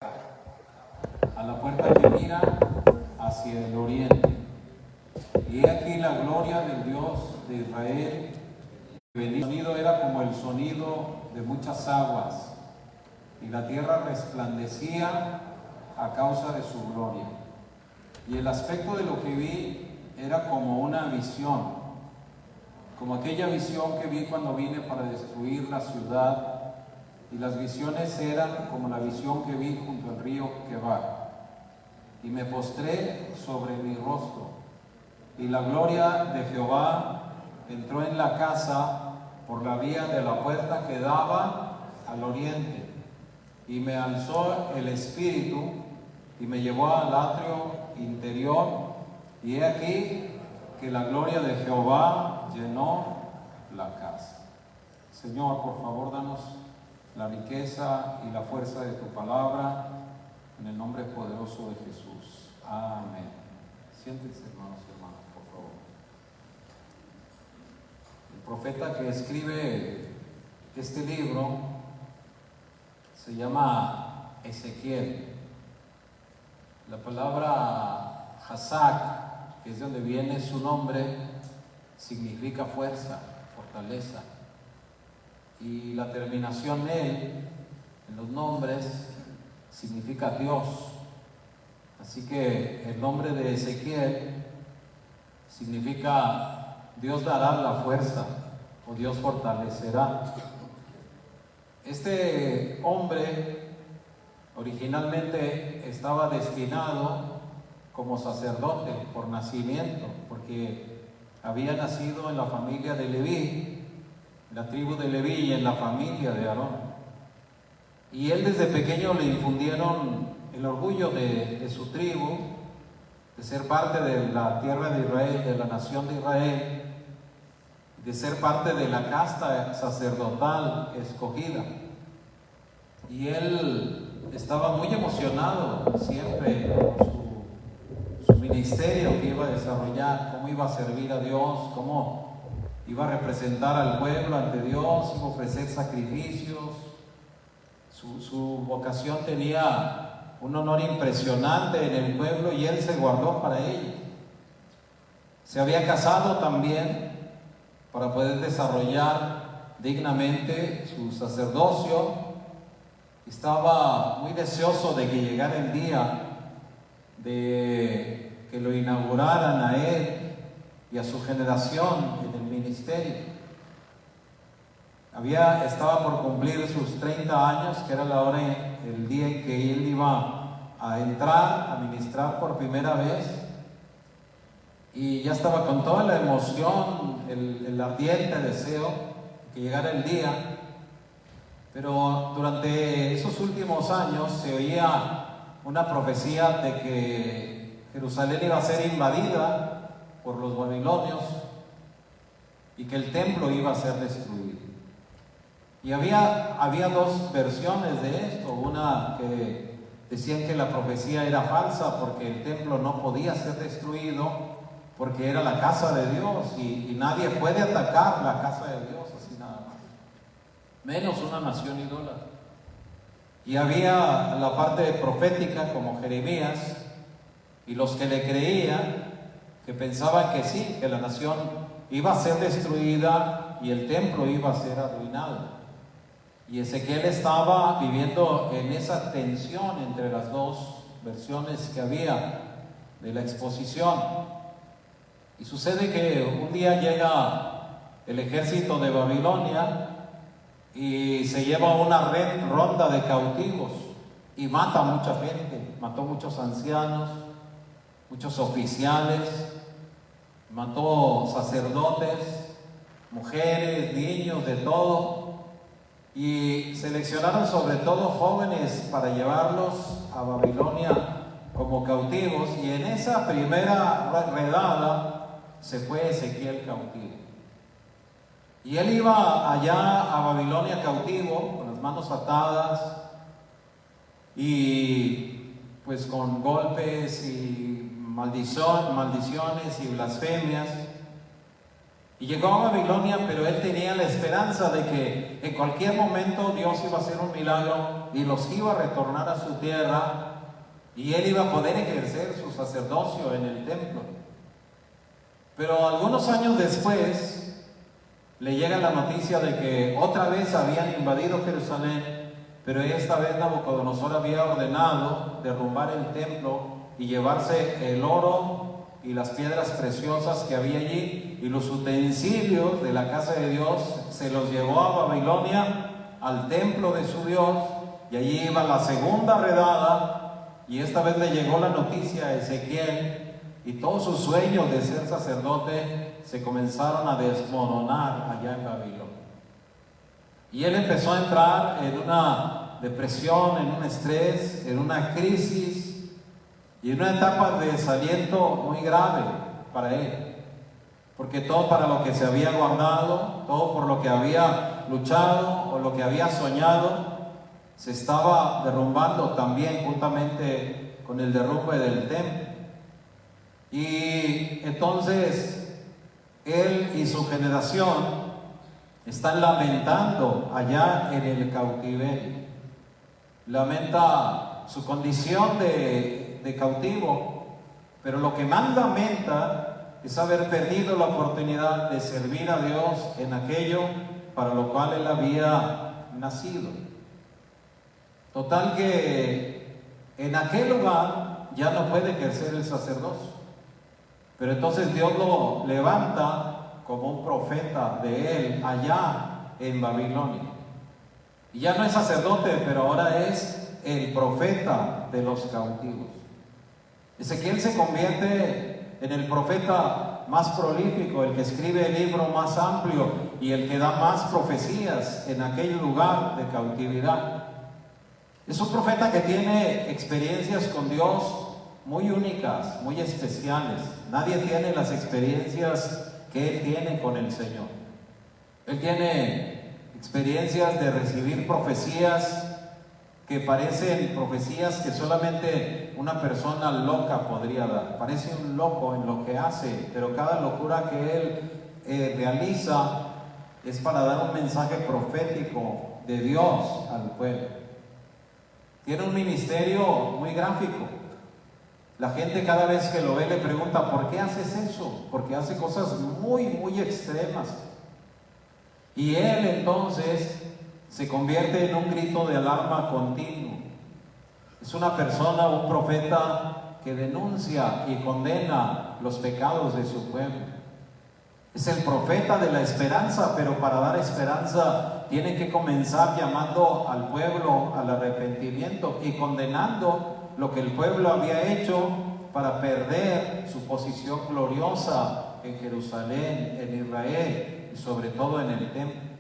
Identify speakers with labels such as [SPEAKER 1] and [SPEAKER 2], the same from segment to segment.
[SPEAKER 1] a la puerta que mira hacia el oriente. Y he aquí la gloria del Dios de Israel. El sonido era como el sonido de muchas aguas, y la tierra resplandecía a causa de su gloria. Y el aspecto de lo que vi era como una visión, como aquella visión que vi cuando vine para destruir la ciudad. Y las visiones eran como la visión que vi junto al río Quebar. Y me postré sobre mi rostro, y la gloria de Jehová entró en la casa por la vía de la puerta que daba al oriente. Y me alzó el espíritu y me llevó al atrio interior, y he aquí que la gloria de Jehová llenó la casa. Señor, por favor, danos la riqueza y la fuerza de tu palabra, en el nombre poderoso de Jesús. Amén. Siéntense, hermanos y hermanas, por favor. El profeta que escribe este libro se llama Ezequiel. La palabra Hazak, que es de donde viene su nombre, significa fuerza, fortaleza. Y la terminación él, en los nombres, significa Dios. Así que el nombre de Ezequiel significa Dios dará la fuerza, o Dios fortalecerá. Este hombre originalmente estaba destinado como sacerdote por nacimiento, porque había nacido en la familia de Leví, la tribu de Leví, y en la familia de Aarón. Y él desde pequeño le infundieron el orgullo de su tribu, de ser parte de la tierra de Israel, de la nación de Israel, de ser parte de la casta sacerdotal escogida. Y él estaba muy emocionado siempre por su ministerio que iba a desarrollar, cómo iba a servir a Dios, cómo iba a representar al pueblo ante Dios, iba a ofrecer sacrificios. Su vocación tenía un honor impresionante en el pueblo, y él se guardó para ello. Se había casado también para poder desarrollar dignamente su sacerdocio. Estaba muy deseoso de que llegara el día de que lo inauguraran a él y a su generación en el ministerio. Estaba por cumplir sus 30 años, que era la hora, el día en que él iba a entrar a ministrar por primera vez, y ya estaba con toda la emoción, el ardiente deseo de que llegara el día. Pero durante esos últimos años se oía una profecía de que Jerusalén iba a ser invadida por los babilonios y que el templo iba a ser destruido. Y había dos versiones de esto. Una que decían que la profecía era falsa porque el templo no podía ser destruido porque era la casa de Dios, y nadie puede atacar la casa de Dios así nada más, menos una nación idólatra. Y había la parte profética como Jeremías y los que le creían, que pensaban que sí, que la nación iba a ser destruida y el templo iba a ser arruinado. Y Ezequiel estaba viviendo en esa tensión entre las dos versiones que había de la exposición. Y sucede que un día llega el ejército de Babilonia y se lleva una ronda de cautivos y mata a mucha gente. Mató muchos ancianos, muchos oficiales, mató sacerdotes, mujeres, niños, de todo. Y seleccionaron sobre todo jóvenes para llevarlos a Babilonia como cautivos, y en esa primera redada se fue Ezequiel cautivo. Y él iba allá a Babilonia cautivo, con las manos atadas y pues con golpes y maldiciones y blasfemias. Y llegó a Babilonia, pero él tenía la esperanza de que en cualquier momento Dios iba a hacer un milagro y los iba a retornar a su tierra y él iba a poder ejercer su sacerdocio en el templo. Pero algunos años después le llega la noticia de que otra vez habían invadido Jerusalén, pero esta vez Nabucodonosor había ordenado derrumbar el templo y llevarse el oro y las piedras preciosas que había allí y los utensilios de la casa de Dios, se los llevó a Babilonia, al templo de su Dios, y allí iba la segunda redada, y esta vez le llegó la noticia a Ezequiel, y todos sus sueños de ser sacerdote se comenzaron a desmoronar allá en Babilonia. Y él empezó a entrar en una depresión, en un estrés, en una crisis, y en una etapa de desaliento muy grave para él, porque todo para lo que se había guardado, todo por lo que había luchado o lo que había soñado, se estaba derrumbando también juntamente con el derrumbe del templo. Y entonces él y su generación están lamentando allá en el cautiverio. Lamenta su condición de cautivo, pero lo que más lamenta es haber perdido la oportunidad de servir a Dios en aquello para lo cual él había nacido. Total que en aquel lugar ya no puede ejercer el sacerdocio, pero entonces Dios lo levanta como un profeta de él allá en Babilonia. Y ya no es sacerdote, pero ahora es el profeta de los cautivos. Ezequiel se convierte en el profeta más prolífico, el que escribe el libro más amplio y el que da más profecías en aquel lugar de cautividad. Es un profeta que tiene experiencias con Dios muy únicas, muy especiales. Nadie tiene las experiencias que él tiene con el Señor. Él tiene experiencias de recibir profecías que parecen profecías que solamente una persona loca podría dar. Parece un loco en lo que hace, pero cada locura que él realiza es para dar un mensaje profético de Dios al pueblo. Tiene un ministerio muy gráfico. La gente cada vez que lo ve le pregunta, ¿por qué haces eso? Porque hace cosas muy, muy extremas. Y él entonces se convierte en un grito de alarma continuo. Es una persona, un profeta que denuncia y condena los pecados de su pueblo. Es el profeta de la esperanza, pero para dar esperanza tiene que comenzar llamando al pueblo al arrepentimiento y condenando lo que el pueblo había hecho para perder su posición gloriosa en Jerusalén, en Israel y sobre todo en el templo.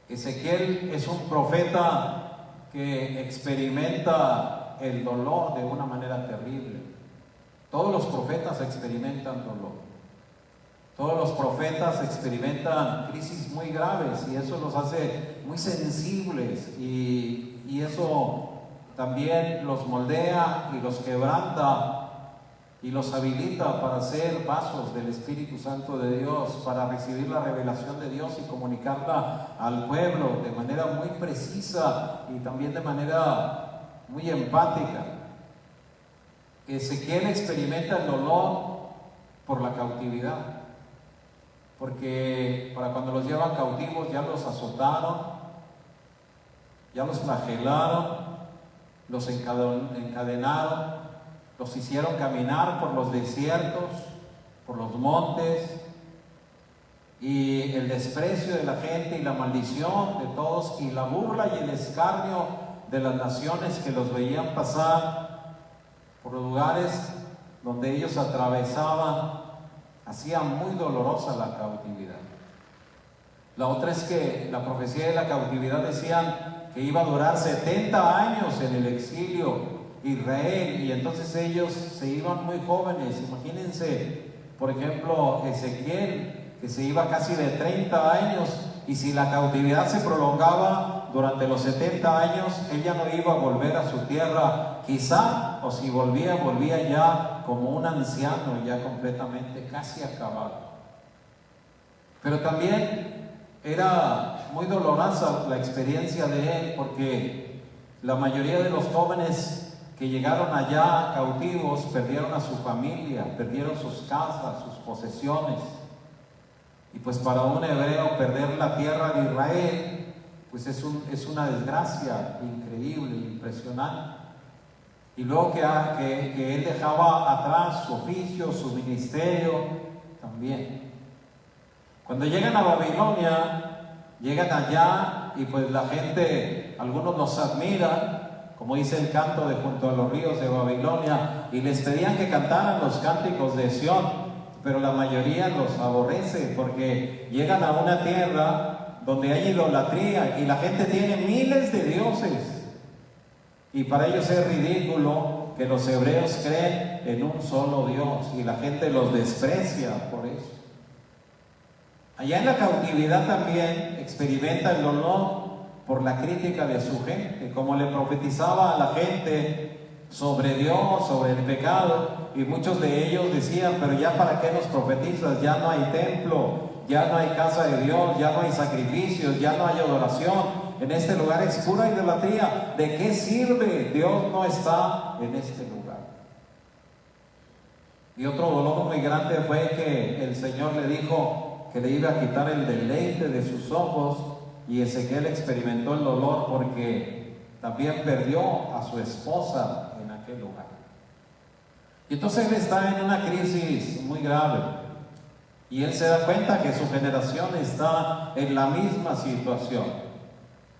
[SPEAKER 1] Ezequiel es un profeta que experimenta el dolor de una manera terrible. Todos los profetas experimentan dolor. Todos los profetas experimentan crisis muy graves y eso los hace muy sensibles y eso también los moldea y los quebranta y los habilita para ser vasos del Espíritu Santo de Dios, para recibir la revelación de Dios y comunicarla al pueblo de manera muy precisa y también de manera muy empática. Ezequiel experimenta el dolor por la cautividad, porque para cuando los llevan cautivos ya los azotaron, ya los flagelaron, los encadenaron, los hicieron caminar por los desiertos, por los montes, y el desprecio de la gente y la maldición de todos y la burla y el escarnio de las naciones que los veían pasar por los lugares donde ellos atravesaban, hacía muy dolorosa la cautividad. La otra es que la profecía de la cautividad decían que iba a durar 70 años en el exilio Israel, y entonces ellos se iban muy jóvenes. Imagínense, por ejemplo, Ezequiel, que se iba casi de 30 años, y si la cautividad se prolongaba durante los 70 años, él ya no iba a volver a su tierra, quizá, o si volvía ya como un anciano, ya completamente casi acabado. Pero también era muy dolorosa la experiencia de él, porque la mayoría de los jóvenes que llegaron allá cautivos perdieron a su familia, perdieron sus casas, sus posesiones. Y pues para un hebreo perder la tierra de Israel, pues es una desgracia increíble, impresionante. Y luego que él dejaba atrás su oficio, su ministerio también. Cuando llegan a Babilonia, llegan allá y pues la gente, algunos los admiran, como dice el canto de Junto a los ríos de Babilonia, y les pedían que cantaran los cánticos de Sión, pero la mayoría los aborrece porque llegan a una tierra donde hay idolatría y la gente tiene miles de dioses. Y para ellos es ridículo que los hebreos creen en un solo Dios y la gente los desprecia por eso. Allá en la cautividad también experimenta el dolor por la crítica de su gente, como le profetizaba a la gente sobre Dios, sobre el pecado, y muchos de ellos decían: pero ya para qué nos profetizas, ya no hay templo, ya no hay casa de Dios, ya no hay sacrificios, ya no hay adoración. En este lugar es pura idolatría. ¿De qué sirve? Dios no está en este lugar. Y otro dolor muy grande fue que el Señor le dijo que le iba a quitar el deleite de sus ojos, y Ezequiel experimentó el dolor porque también perdió a su esposa en aquel lugar. Y entonces él está en una crisis muy grave, y él se da cuenta que su generación está en la misma situación.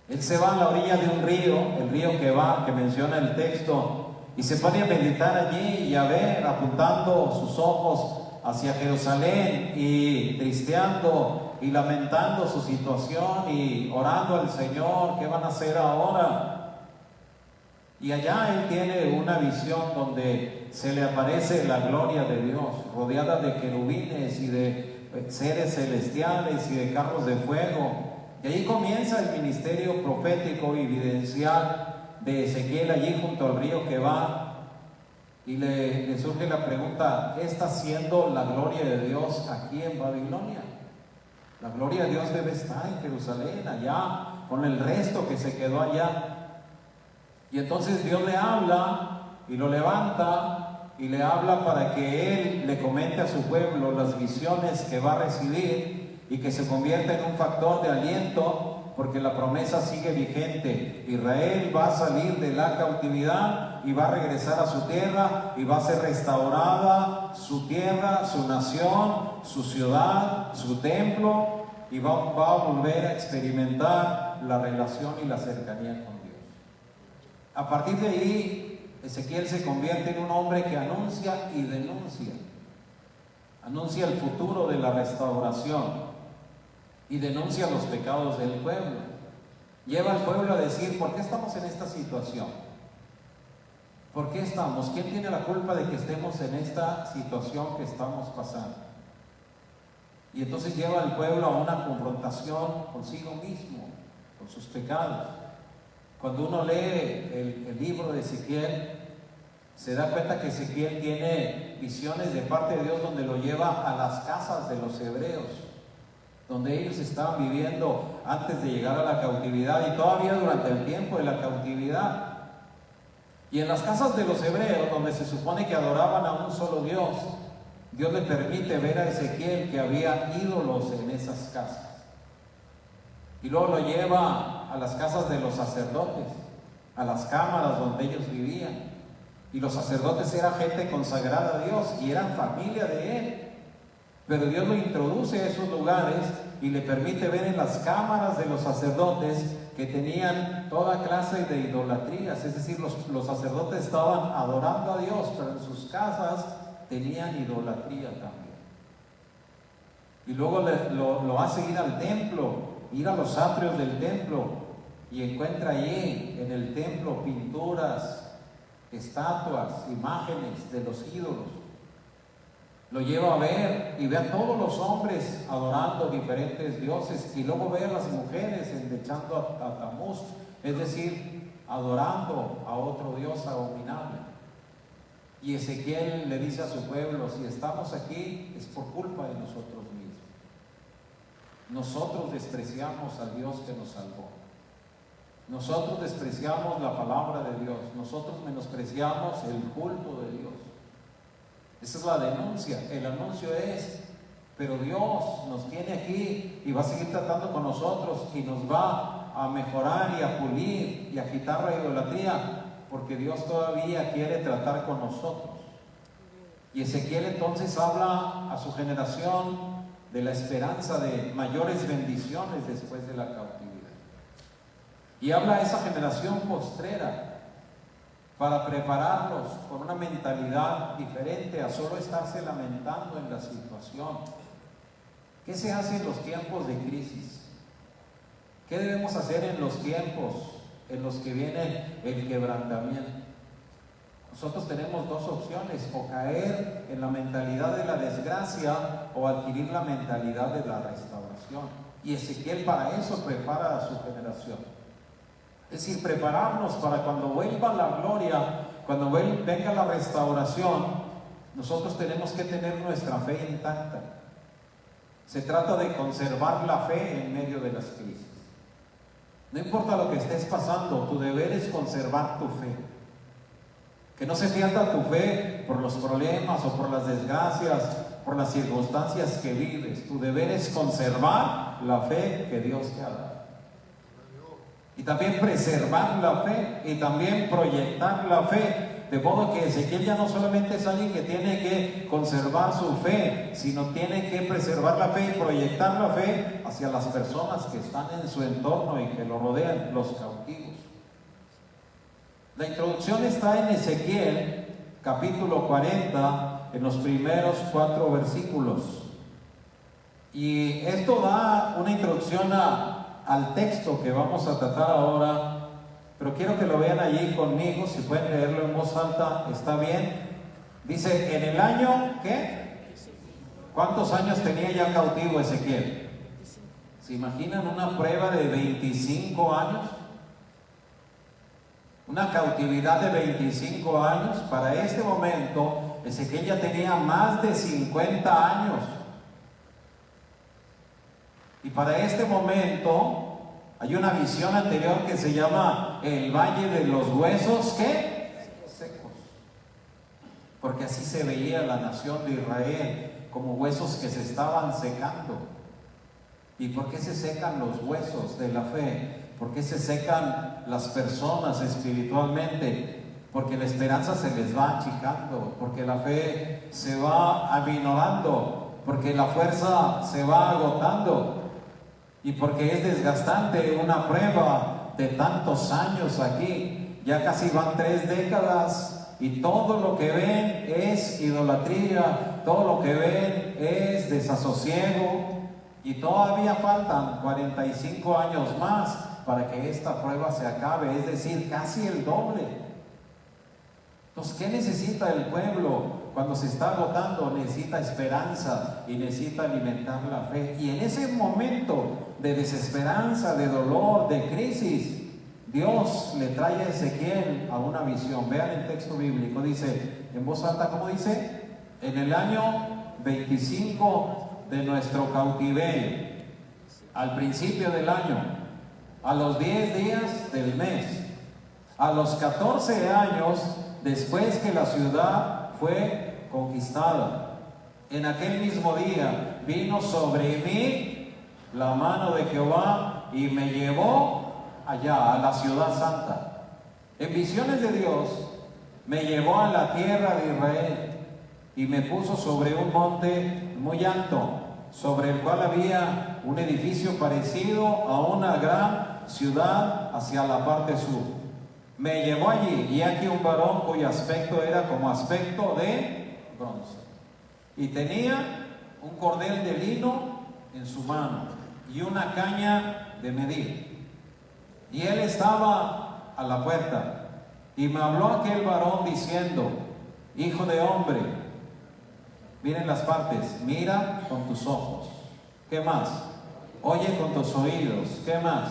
[SPEAKER 1] Él se va a la orilla de un río, el río que menciona el texto, y se pone a meditar allí y a ver, apuntando sus ojos hacia Jerusalén y tristeando y lamentando su situación y orando al Señor: ¿qué van a hacer ahora? Y allá él tiene una visión donde se le aparece la gloria de Dios, rodeada de querubines y de seres celestiales y de carros de fuego. Y ahí comienza el ministerio profético y evidencial de Ezequiel allí junto al río Quebar. Y le surge la pregunta: ¿qué está haciendo la gloria de Dios aquí en Babilonia? La gloria de Dios debe estar en Jerusalén, allá, con el resto que se quedó allá. Y entonces Dios le habla y lo levanta y le habla para que él le comente a su pueblo las visiones que va a recibir, y que se convierta en un factor de aliento, porque la promesa sigue vigente. Israel va a salir de la cautividad y va a regresar a su tierra, y va a ser restaurada su tierra, su nación, su ciudad, su templo, y va a volver a experimentar la relación y la cercanía con Dios. A partir de ahí, Ezequiel se convierte en un hombre que anuncia y denuncia. Anuncia el futuro de la restauración y denuncia los pecados del pueblo. Lleva al pueblo a decir: ¿por qué estamos en esta situación? ¿Por qué estamos? ¿Quién tiene la culpa de que estemos en esta situación que estamos pasando? Y entonces lleva al pueblo a una confrontación consigo mismo, con sus pecados. Cuando uno lee el libro de Ezequiel, se da cuenta que Ezequiel tiene visiones de parte de Dios donde lo lleva a las casas de los hebreos, donde ellos estaban viviendo antes de llegar a la cautividad y todavía durante el tiempo de la cautividad. Y en las casas de los hebreos, donde se supone que adoraban a un solo Dios, Dios le permite ver a Ezequiel que había ídolos en esas casas. Y luego lo lleva a las casas de los sacerdotes, a las cámaras donde ellos vivían. Y los sacerdotes eran gente consagrada a Dios y eran familia de él. Pero Dios lo introduce a esos lugares y le permite ver en las cámaras de los sacerdotes que tenían toda clase de idolatrías. Es decir, los sacerdotes estaban adorando a Dios, pero en sus casas tenían idolatría también. Y luego lo hace ir al templo, ir a los atrios del templo, y encuentra allí en el templo pinturas, estatuas, imágenes de los ídolos. Lo lleva a ver y ve a todos los hombres adorando diferentes dioses, y luego ve a las mujeres endechando a Tamuz, es decir, adorando a otro dios abominable. Y Ezequiel le dice a su pueblo: si estamos aquí es por culpa de nosotros mismos. nosotros despreciamos al Dios que nos salvó. Nosotros despreciamos la palabra de Dios. Nosotros menospreciamos el culto de Dios. Esa es la denuncia. El anuncio es: pero Dios nos tiene aquí y va a seguir tratando con nosotros y nos va a mejorar y a pulir y a quitar la idolatría, porque Dios todavía quiere tratar con nosotros. Y Ezequiel entonces habla a su generación de la esperanza de mayores bendiciones después de la cautividad. Y habla a esa generación postrera para prepararlos con una mentalidad diferente a solo estarse lamentando en la situación. ¿Qué se hace en los tiempos de crisis? ¿Qué debemos hacer en los tiempos en los que viene el quebrantamiento? Nosotros tenemos dos opciones: o caer en la mentalidad de la desgracia o adquirir la mentalidad de la restauración. Y Ezequiel para eso prepara a su generación. Es decir, prepararnos para cuando vuelva la gloria, cuando venga la restauración, nosotros tenemos que tener nuestra fe intacta. Se trata de conservar la fe en medio de las crisis. No importa lo que estés pasando, tu deber es conservar tu fe. Que no se pierda tu fe por los problemas o por las desgracias, por las circunstancias que vives. Tu deber es conservar la fe que Dios te ha dado. Y también preservar la fe y también proyectar la fe. De modo que Ezequiel ya no solamente es alguien que tiene que conservar su fe, sino tiene que preservar la fe y proyectar la fe hacia las personas que están en su entorno y que lo rodean, los cautivos. La introducción está en Ezequiel, capítulo 40, en los primeros 4 versículos. Y esto da una introducción al texto que vamos a tratar ahora. Pero quiero que lo vean allí conmigo, si pueden leerlo en voz alta, está bien. Dice, en el año, ¿qué? ¿Cuántos años tenía ya cautivo Ezequiel? ¿Se imaginan una prueba de 25 años? Una cautividad de 25 años. Para este momento, Ezequiel ya tenía más de 50 años. Y para este momento hay una visión anterior que se llama el Valle de los Huesos, ¿qué? Secos. Porque así se veía la nación de Israel, como huesos que se estaban secando. ¿Y por qué se secan los huesos de la fe? ¿Por qué se secan las personas espiritualmente? Porque la esperanza se les va achicando, porque la fe se va aminorando, porque la fuerza se va agotando. Y porque es desgastante una prueba de tantos años aquí. Ya casi van 3 décadas y todo lo que ven es idolatría, todo lo que ven es desasosiego. Y todavía faltan 45 años más para que esta prueba se acabe, es decir, casi el doble. Entonces, ¿qué necesita el pueblo? Cuando se está agotando, necesita esperanza y necesita alimentar la fe. Y en ese momento de desesperanza, de dolor, de crisis, Dios le trae a Ezequiel a una visión. Vean el texto bíblico, dice en voz alta, ¿cómo dice? En el año 25 de nuestro cautiverio, al principio del año, a los 10 días del mes, a los 14 años después que la ciudad fue conquistada, en aquel mismo día vino sobre mí la mano de Jehová y me llevó allá a la ciudad santa. En visiones de Dios me llevó a la tierra de Israel y me puso sobre un monte muy alto, sobre el cual había un edificio parecido a una gran ciudad hacia la parte sur. Me llevó allí y aquí un varón cuyo aspecto era como aspecto de bronce y tenía un cordel de lino en su mano y una caña de medir. Y él estaba a la puerta y me habló aquel varón diciendo: hijo de hombre, miren las partes, mira con tus ojos. ¿Qué más? Oye con tus oídos. ¿Qué más?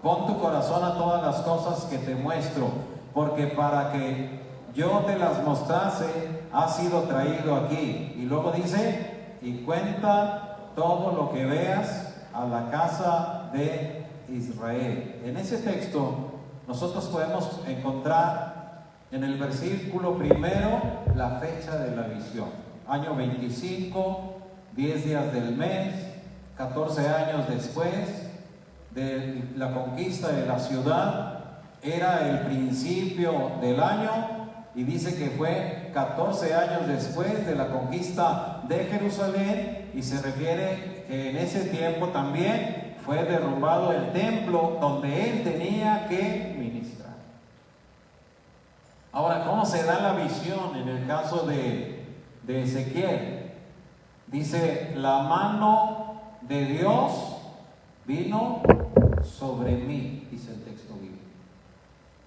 [SPEAKER 1] Pon tu corazón a todas las cosas que te muestro, porque para que yo te las mostrase has sido traído aquí. Y luego dice: y cuenta todo lo que veas a la casa de Israel. En ese texto nosotros podemos encontrar en el versículo primero la fecha de la visión. Año 25, 10 días del mes, 14 años después de la conquista de la ciudad. Era el principio del año y dice que fue 14 años después de la conquista de Jerusalén, y se refiere que en ese tiempo también fue derrumbado el templo donde él tenía que ministrar. Ahora, ¿cómo se da la visión en el caso de Ezequiel? Dice, la mano de Dios vino sobre mí, dice el texto bíblico.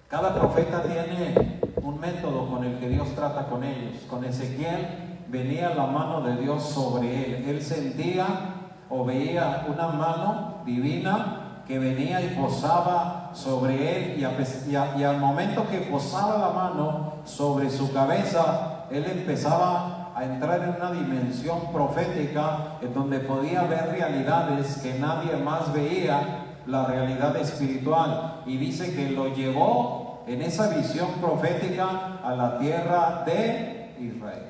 [SPEAKER 1] Cada profeta tiene un método con el que Dios trata con ellos. Con Ezequiel venía la mano de Dios sobre él. Él sentía o veía una mano divina que venía y posaba sobre él, y al momento que posaba la mano sobre su cabeza, él empezaba a entrar en una dimensión profética en donde podía ver realidades que nadie más veía, la realidad espiritual, y dice que lo llevó en esa visión profética a la tierra de Israel.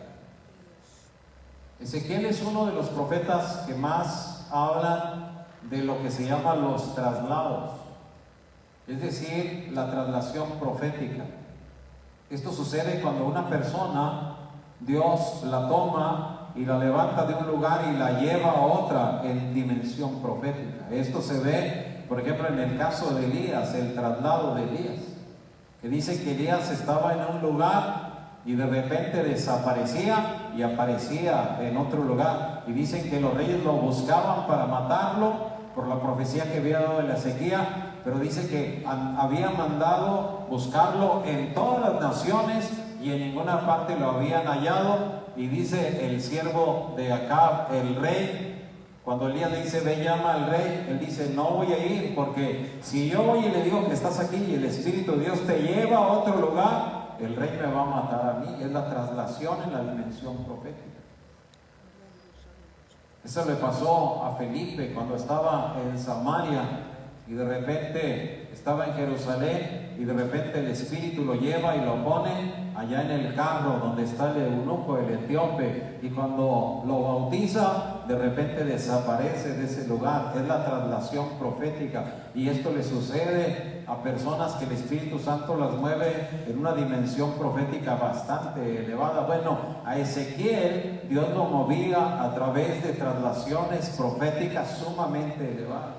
[SPEAKER 1] Ezequiel es uno de los profetas que más hablan de lo que se llama los traslados, es decir, la traslación profética. Esto sucede cuando una persona, Dios la toma y la levanta de un lugar y la lleva a otra en dimensión profética. Esto se ve, por ejemplo, en el caso de Elías, el traslado de Elías, que dice que Elías estaba en un lugar y de repente desaparecía y aparecía en otro lugar, y dicen que los reyes lo buscaban para matarlo por la profecía que había dado de la sequía, pero dice que había mandado buscarlo en todas las naciones y en ninguna parte lo habían hallado. Y dice el siervo de Acab, el rey, cuando Elías le dice, ve, llama al rey, él dice, no voy a ir, porque si yo voy y le digo que estás aquí y el Espíritu de Dios te lleva a otro lugar, el rey me va a matar a mí. Es la traslación en la dimensión profética. Eso le pasó a Felipe cuando estaba en Samaria y de repente estaba en Jerusalén, y de repente el Espíritu lo lleva y lo pone allá en el carro donde está el eunuco, el etíope, y cuando lo bautiza, de repente desaparece de ese lugar. Es la traslación profética, y esto le sucede a personas que el Espíritu Santo las mueve en una dimensión profética bastante elevada. Bueno, a Ezequiel Dios lo movía a través de traslaciones proféticas sumamente elevadas.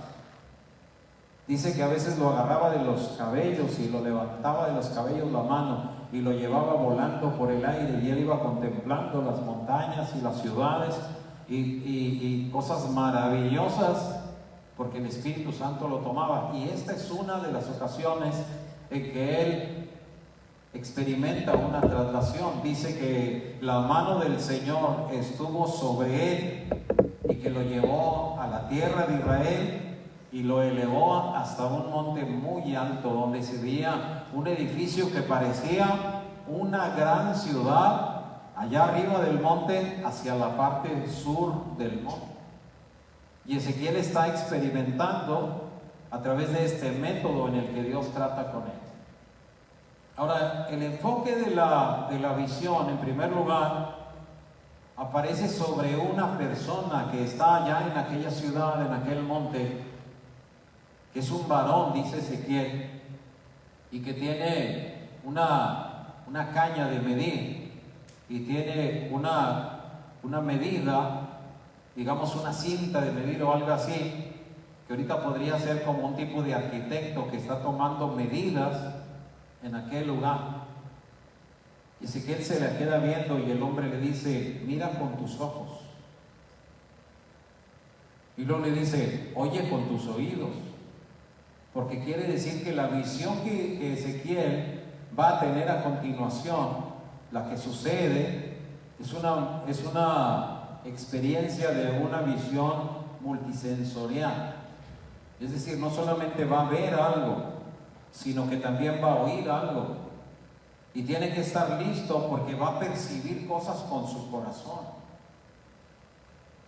[SPEAKER 1] Dice que a veces lo agarraba de los cabellos y lo levantaba de los cabellos la mano y lo llevaba volando por el aire, y él iba contemplando las montañas y las ciudades y cosas maravillosas, porque el Espíritu Santo lo tomaba. Y esta es una de las ocasiones en que él experimenta una traslación. Dice que la mano del Señor estuvo sobre él y que lo llevó a la tierra de Israel y lo elevó hasta un monte muy alto, donde se veía un edificio que parecía una gran ciudad allá arriba del monte, hacia la parte sur del monte. Y Ezequiel está experimentando a través de este método en el que Dios trata con él. Ahora, el enfoque de la visión, en primer lugar, aparece sobre una persona que está allá en aquella ciudad, en aquel monte, que es un varón, dice Ezequiel, y que tiene una caña de medir, y tiene una medida, digamos una cinta de medir o algo así, que ahorita podría ser como un tipo de arquitecto que está tomando medidas en aquel lugar. Y Ezequiel se la queda viendo, y el hombre le dice, mira con tus ojos. Y luego le dice, oye con tus oídos. Porque quiere decir que la visión que Ezequiel va a tener a continuación, la que sucede, es una experiencia de una visión multisensorial. Es decir, no solamente va a ver algo, sino que también va a oír algo. Y tiene que estar listo, porque va a percibir cosas con su corazón.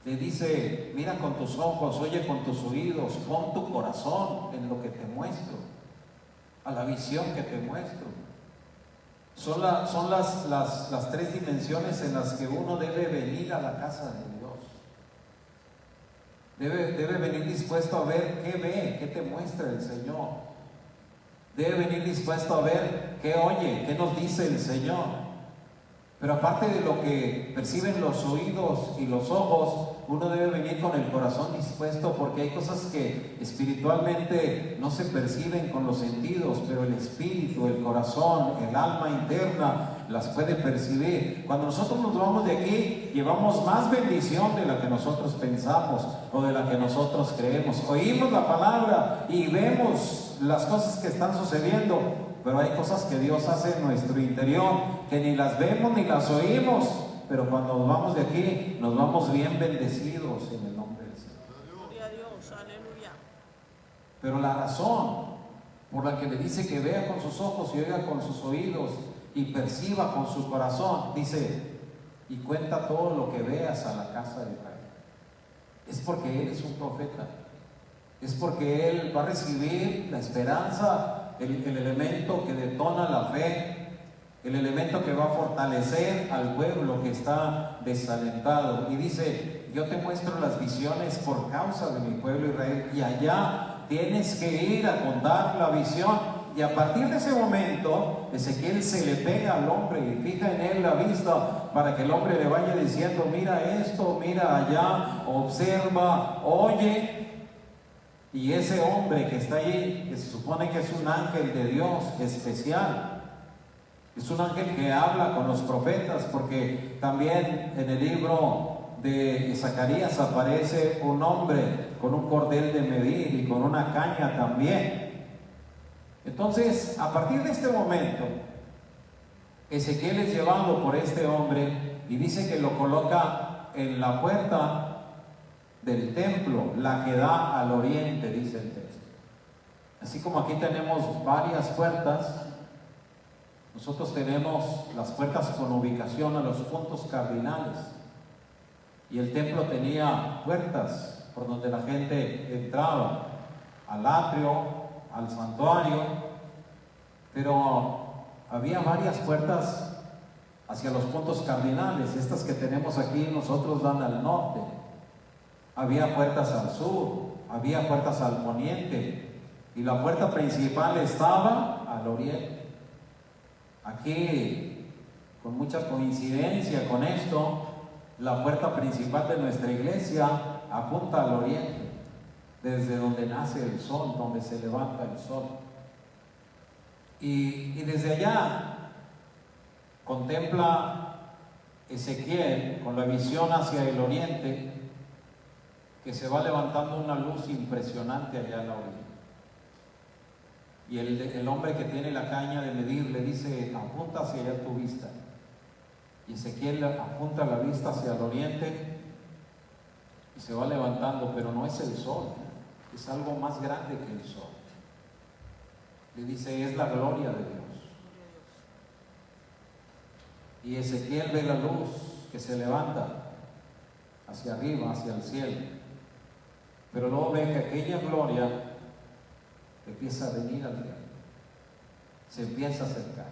[SPEAKER 1] Le dice, mira con tus ojos, oye con tus oídos, pon tu corazón en lo que te muestro, a la visión que te muestro. Son las tres dimensiones en las que uno debe venir a la casa de Dios. Debe venir dispuesto a ver qué ve, qué te muestra el Señor. Debe venir dispuesto a ver qué oye, qué nos dice el Señor. Pero aparte de lo que perciben los oídos y los ojos, uno debe venir con el corazón dispuesto, porque hay cosas que espiritualmente no se perciben con los sentidos, pero el espíritu, el corazón, el alma interna las puede percibir. Cuando nosotros nos vamos de aquí, llevamos más bendición de la que nosotros pensamos o de la que nosotros creemos. Oímos la palabra y vemos las cosas que están sucediendo, pero hay cosas que Dios hace en nuestro interior que ni las vemos ni las oímos, pero cuando nos vamos de aquí, nos vamos bien bendecidos en el nombre del Señor.
[SPEAKER 2] Gloria a Dios, aleluya.
[SPEAKER 1] Pero la razón por la que le dice que vea con sus ojos y oiga con sus oídos y perciba con su corazón, dice, y cuenta todo lo que veas a la casa de Israel, es porque Él es un profeta, es porque Él va a recibir la esperanza, el elemento que detona la fe, el elemento que va a fortalecer al pueblo que está desalentado. Y dice, yo te muestro las visiones por causa de mi pueblo Israel, y allá tienes que ir a contar la visión. Y a partir de ese momento, Ezequiel se le pega al hombre y fija en él la vista para que el hombre le vaya diciendo, mira esto, mira allá, observa, oye. Y ese hombre que está ahí, que se supone que es un ángel de Dios especial, es un ángel que habla con los profetas, porque también en el libro de Zacarías aparece un hombre con un cordel de medir y con una caña también. Entonces, a partir de este momento, Ezequiel es llevado por este hombre y dice que lo coloca en la puerta del templo, la que da al oriente, dice el texto. Así como aquí tenemos varias puertas, nosotros tenemos las puertas con ubicación a los puntos cardinales, y el templo tenía puertas por donde la gente entraba al atrio, al santuario, pero había varias puertas hacia los puntos cardinales. Estas que tenemos aquí nosotros dan al norte. Había puertas al sur, había puertas al poniente, y la puerta principal estaba al oriente. Aquí, con mucha coincidencia con esto, la puerta principal de nuestra iglesia apunta al oriente, desde donde nace el sol, donde se levanta el sol. Y desde allá contempla Ezequiel con la visión hacia el oriente, que se va levantando una luz impresionante allá a la orilla. Y el hombre que tiene la caña de medir le dice, apunta hacia allá tu vista. Y Ezequiel apunta la vista hacia el oriente y se va levantando, pero no es el sol, es algo más grande que el sol. Le dice, es la gloria de Dios. Y Ezequiel ve la luz que se levanta hacia arriba, hacia el cielo. Pero luego ve que aquella gloria empieza a venir al cielo, se empieza a acercar.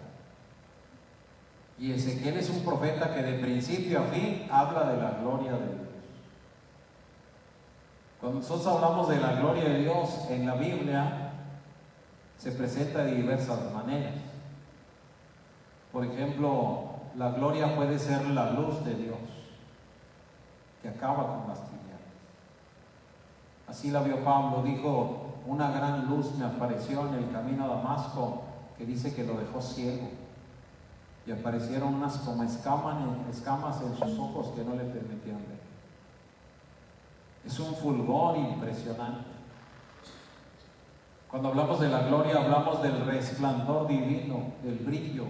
[SPEAKER 1] Y Ezequiel es un profeta que de principio a fin habla de la gloria de Dios. Cuando nosotros hablamos de la gloria de Dios en la Biblia, se presenta de diversas maneras. Por ejemplo, la gloria puede ser la luz de Dios, que acaba con las tinieblas. Así la vio Pablo, dijo, una gran luz me apareció en el camino a Damasco, que dice que lo dejó ciego, y aparecieron unas como escamas en sus ojos que no le permitían ver. Es un fulgor impresionante. Cuando hablamos de la gloria, hablamos del resplandor divino, del brillo.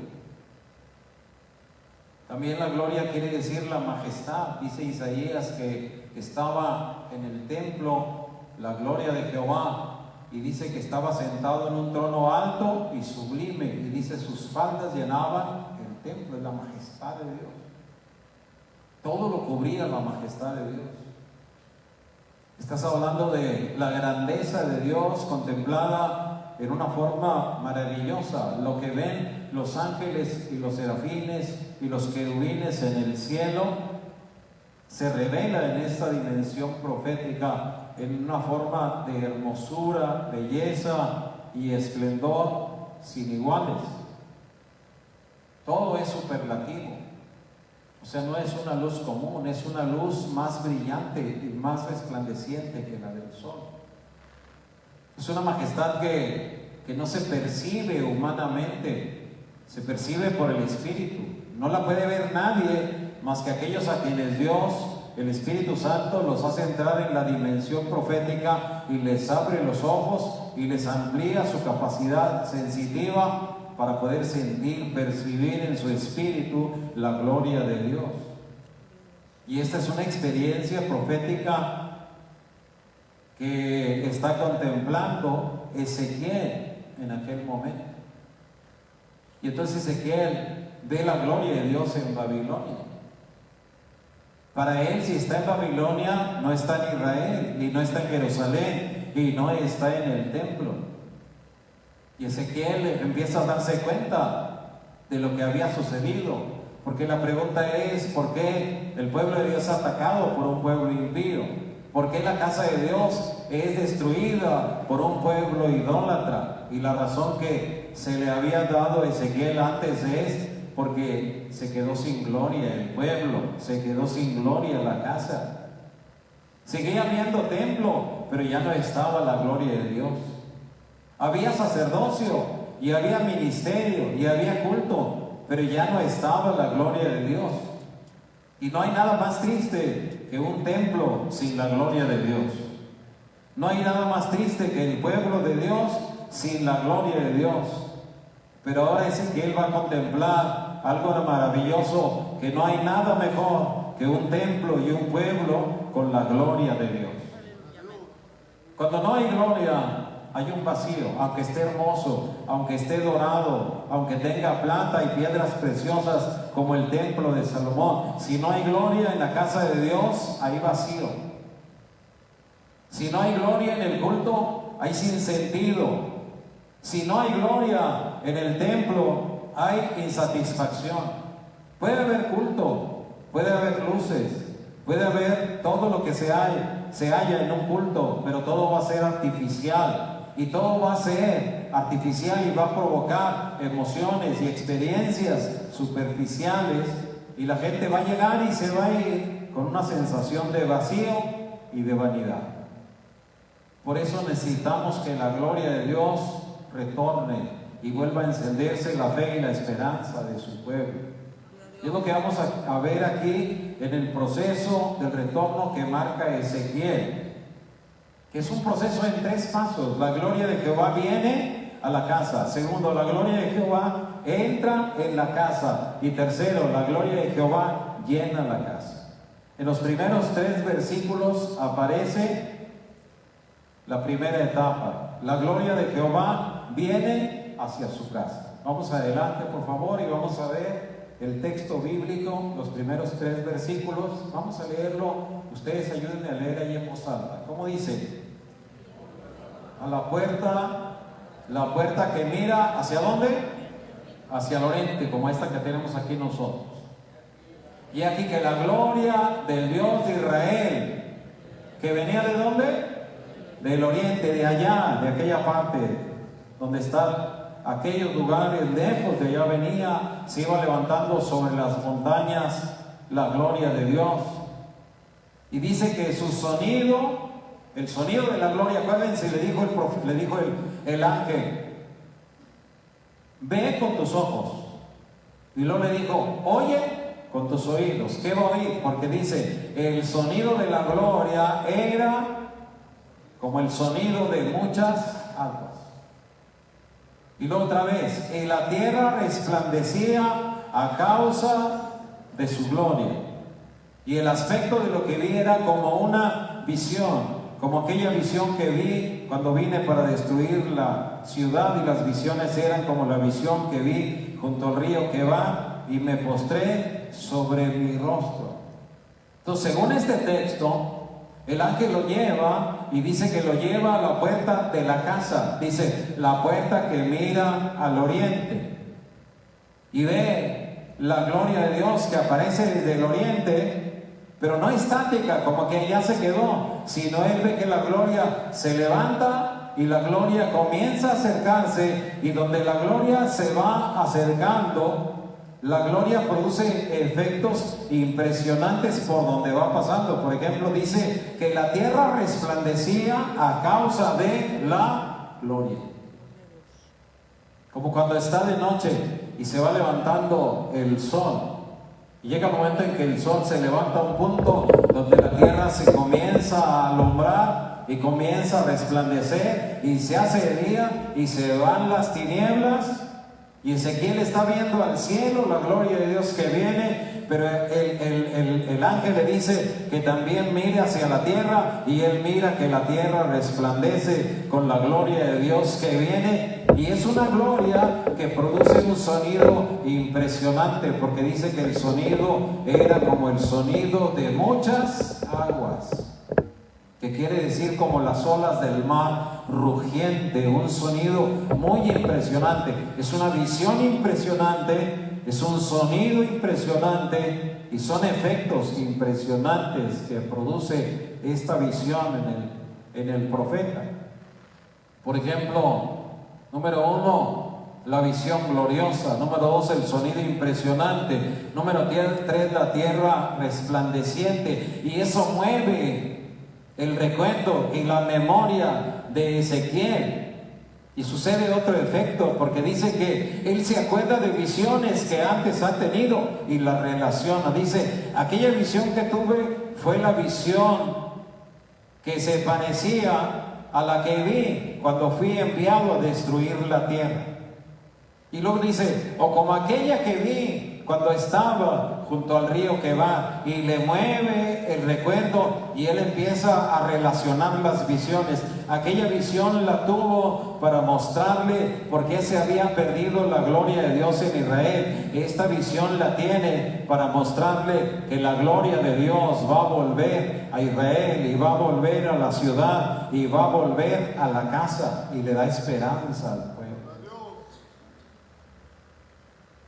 [SPEAKER 1] También la gloria quiere decir la majestad. Dice Isaías que estaba en el templo la gloria de Jehová, y dice que estaba sentado en un trono alto y sublime, y dice sus faldas llenaban el templo. Es la majestad de Dios. Todo lo cubría la majestad de Dios. Estás hablando de la grandeza de Dios contemplada en una forma maravillosa. Lo que ven los ángeles y los serafines y los querubines en el cielo se revela en esta dimensión profética en una forma de hermosura, belleza y esplendor sin iguales. Todo es superlativo. O sea, no es una luz común, es una luz más brillante y más resplandeciente que la del sol. Es una majestad que no se percibe humanamente, se percibe por el Espíritu. No la puede ver nadie más que aquellos a quienes Dios, el Espíritu Santo, los hace entrar en la dimensión profética y les abre los ojos y les amplía su capacidad sensitiva para poder sentir, percibir en su espíritu la gloria de Dios. Y esta es una experiencia profética que está contemplando Ezequiel en aquel momento. Y entonces Ezequiel ve la gloria de Dios en Babilonia. Para él, si está en Babilonia, no está en Israel, y no está en Jerusalén, y no está en el templo. Y Ezequiel empieza a darse cuenta de lo que había sucedido, porque la pregunta es: ¿por qué el pueblo de Dios es atacado por un pueblo impío? ¿Por qué la casa de Dios es destruida por un pueblo idólatra? Y la razón que se le había dado a Ezequiel antes es porque se quedó sin gloria el pueblo, se quedó sin gloria la casa. Seguía habiendo templo, pero ya no estaba la gloria de Dios. Había sacerdocio y había ministerio y había culto, pero ya no estaba la gloria de Dios. Y no hay nada más triste que un templo sin la gloria de Dios. No hay nada más triste que el pueblo de Dios sin la gloria de Dios. Pero ahora Ezequiel va a contemplar algo maravilloso, que no hay nada mejor que un templo y un pueblo con la gloria de Dios. Cuando no hay gloria, hay un vacío, aunque esté hermoso, aunque esté dorado, aunque tenga plata y piedras preciosas como el templo de Salomón. Si no hay gloria en la casa de Dios, hay vacío. Si no hay gloria en el culto, hay sinsentido. Si no hay gloria en el templo, hay insatisfacción. Puede haber culto, puede haber luces, puede haber todo lo que se halla en un culto, pero todo va a ser artificial. Y todo va a ser artificial y va a provocar emociones y experiencias superficiales, y la gente va a llegar y se va a ir con una sensación de vacío y de vanidad. Por eso necesitamos que la gloria de Dios retorne y vuelva a encenderse la fe y la esperanza de su pueblo. Y es lo que vamos a ver aquí en el proceso del retorno que marca Ezequiel, que es un proceso en 3 pasos. La gloria de Jehová viene a la casa. Segundo, la gloria de Jehová entra en la casa. Y tercero, la gloria de Jehová llena la casa. En los primeros 3 versículos aparece la primera etapa. La gloria de Jehová viene hacia su casa. Vamos adelante, por favor, y vamos a ver el texto bíblico, los primeros 3 versículos. Vamos a leerlo. Ustedes ayúdenme a leer ahí en voz alta. ¿Cómo dice? A la puerta que mira, ¿hacia dónde? Hacia el oriente, como esta que tenemos aquí nosotros. Y aquí que la gloria del Dios de Israel, que venía ¿de dónde? Del oriente, de allá, de aquella parte donde están aquellos lugares lejos de allá, venía, se iba levantando sobre las montañas la gloria de Dios. Y dice que su sonido, el sonido de la gloria, acuérdense, le dijo el ángel: ve con tus ojos. Y luego le dijo: oye con tus oídos. ¿Qué va a oír? Porque dice, el sonido de la gloria era como el sonido de muchas aguas. Y luego otra vez, en la tierra resplandecía a causa de su gloria. Y el aspecto de lo que vi era como una visión, como aquella visión que vi cuando vine para destruir la ciudad, y las visiones eran como la visión que vi junto al río Quebar, y me postré sobre mi rostro. Entonces, según este texto, El ángel lo lleva y dice que lo lleva a la puerta de la casa. Dice, la puerta que mira al oriente. Y ve la gloria de Dios que aparece desde el oriente, pero no estática, como que ya se quedó, sino él ve que la gloria se levanta y la gloria comienza a acercarse, y donde la gloria se va acercando, la gloria produce efectos impresionantes por donde va pasando. Por ejemplo, dice que la tierra resplandecía a causa de la gloria. Como cuando está de noche y se va levantando el sol, y llega el momento en que el sol se levanta a un punto donde la tierra se comienza a alumbrar y comienza a resplandecer, y se hace de día y se van las tinieblas. Y Ezequiel está viendo al cielo la gloria de Dios que viene, pero el ángel le dice que también mire hacia la tierra, y él mira que la tierra resplandece con la gloria de Dios que viene, y es una gloria que produce un sonido impresionante, porque dice que el sonido era como el sonido de muchas aguas, que quiere decir como las olas del mar rugiente, un sonido muy impresionante. Es una visión impresionante, es un sonido impresionante, y son efectos impresionantes que produce esta visión en el profeta. Por ejemplo, número 1, la visión gloriosa. Número 2, el sonido impresionante. Número 3, la tierra resplandeciente. Y eso mueve el recuerdo y la memoria de Ezequiel. Y sucede otro efecto, porque dice que él se acuerda de visiones que antes ha tenido y la relaciona. Dice, aquella visión que tuve fue la visión que se parecía a la que vi cuando fui enviado a destruir la tierra. Y luego dice, o como aquella que vi cuando estaba junto al río Quebar, y le mueve el recuerdo y él empieza a relacionar las visiones. Aquella visión la tuvo para mostrarle por qué se había perdido la gloria de Dios en Israel. Esta visión la tiene para mostrarle que la gloria de Dios va a volver a Israel, y va a volver a la ciudad, y va a volver a la casa, y le da esperanza al pueblo.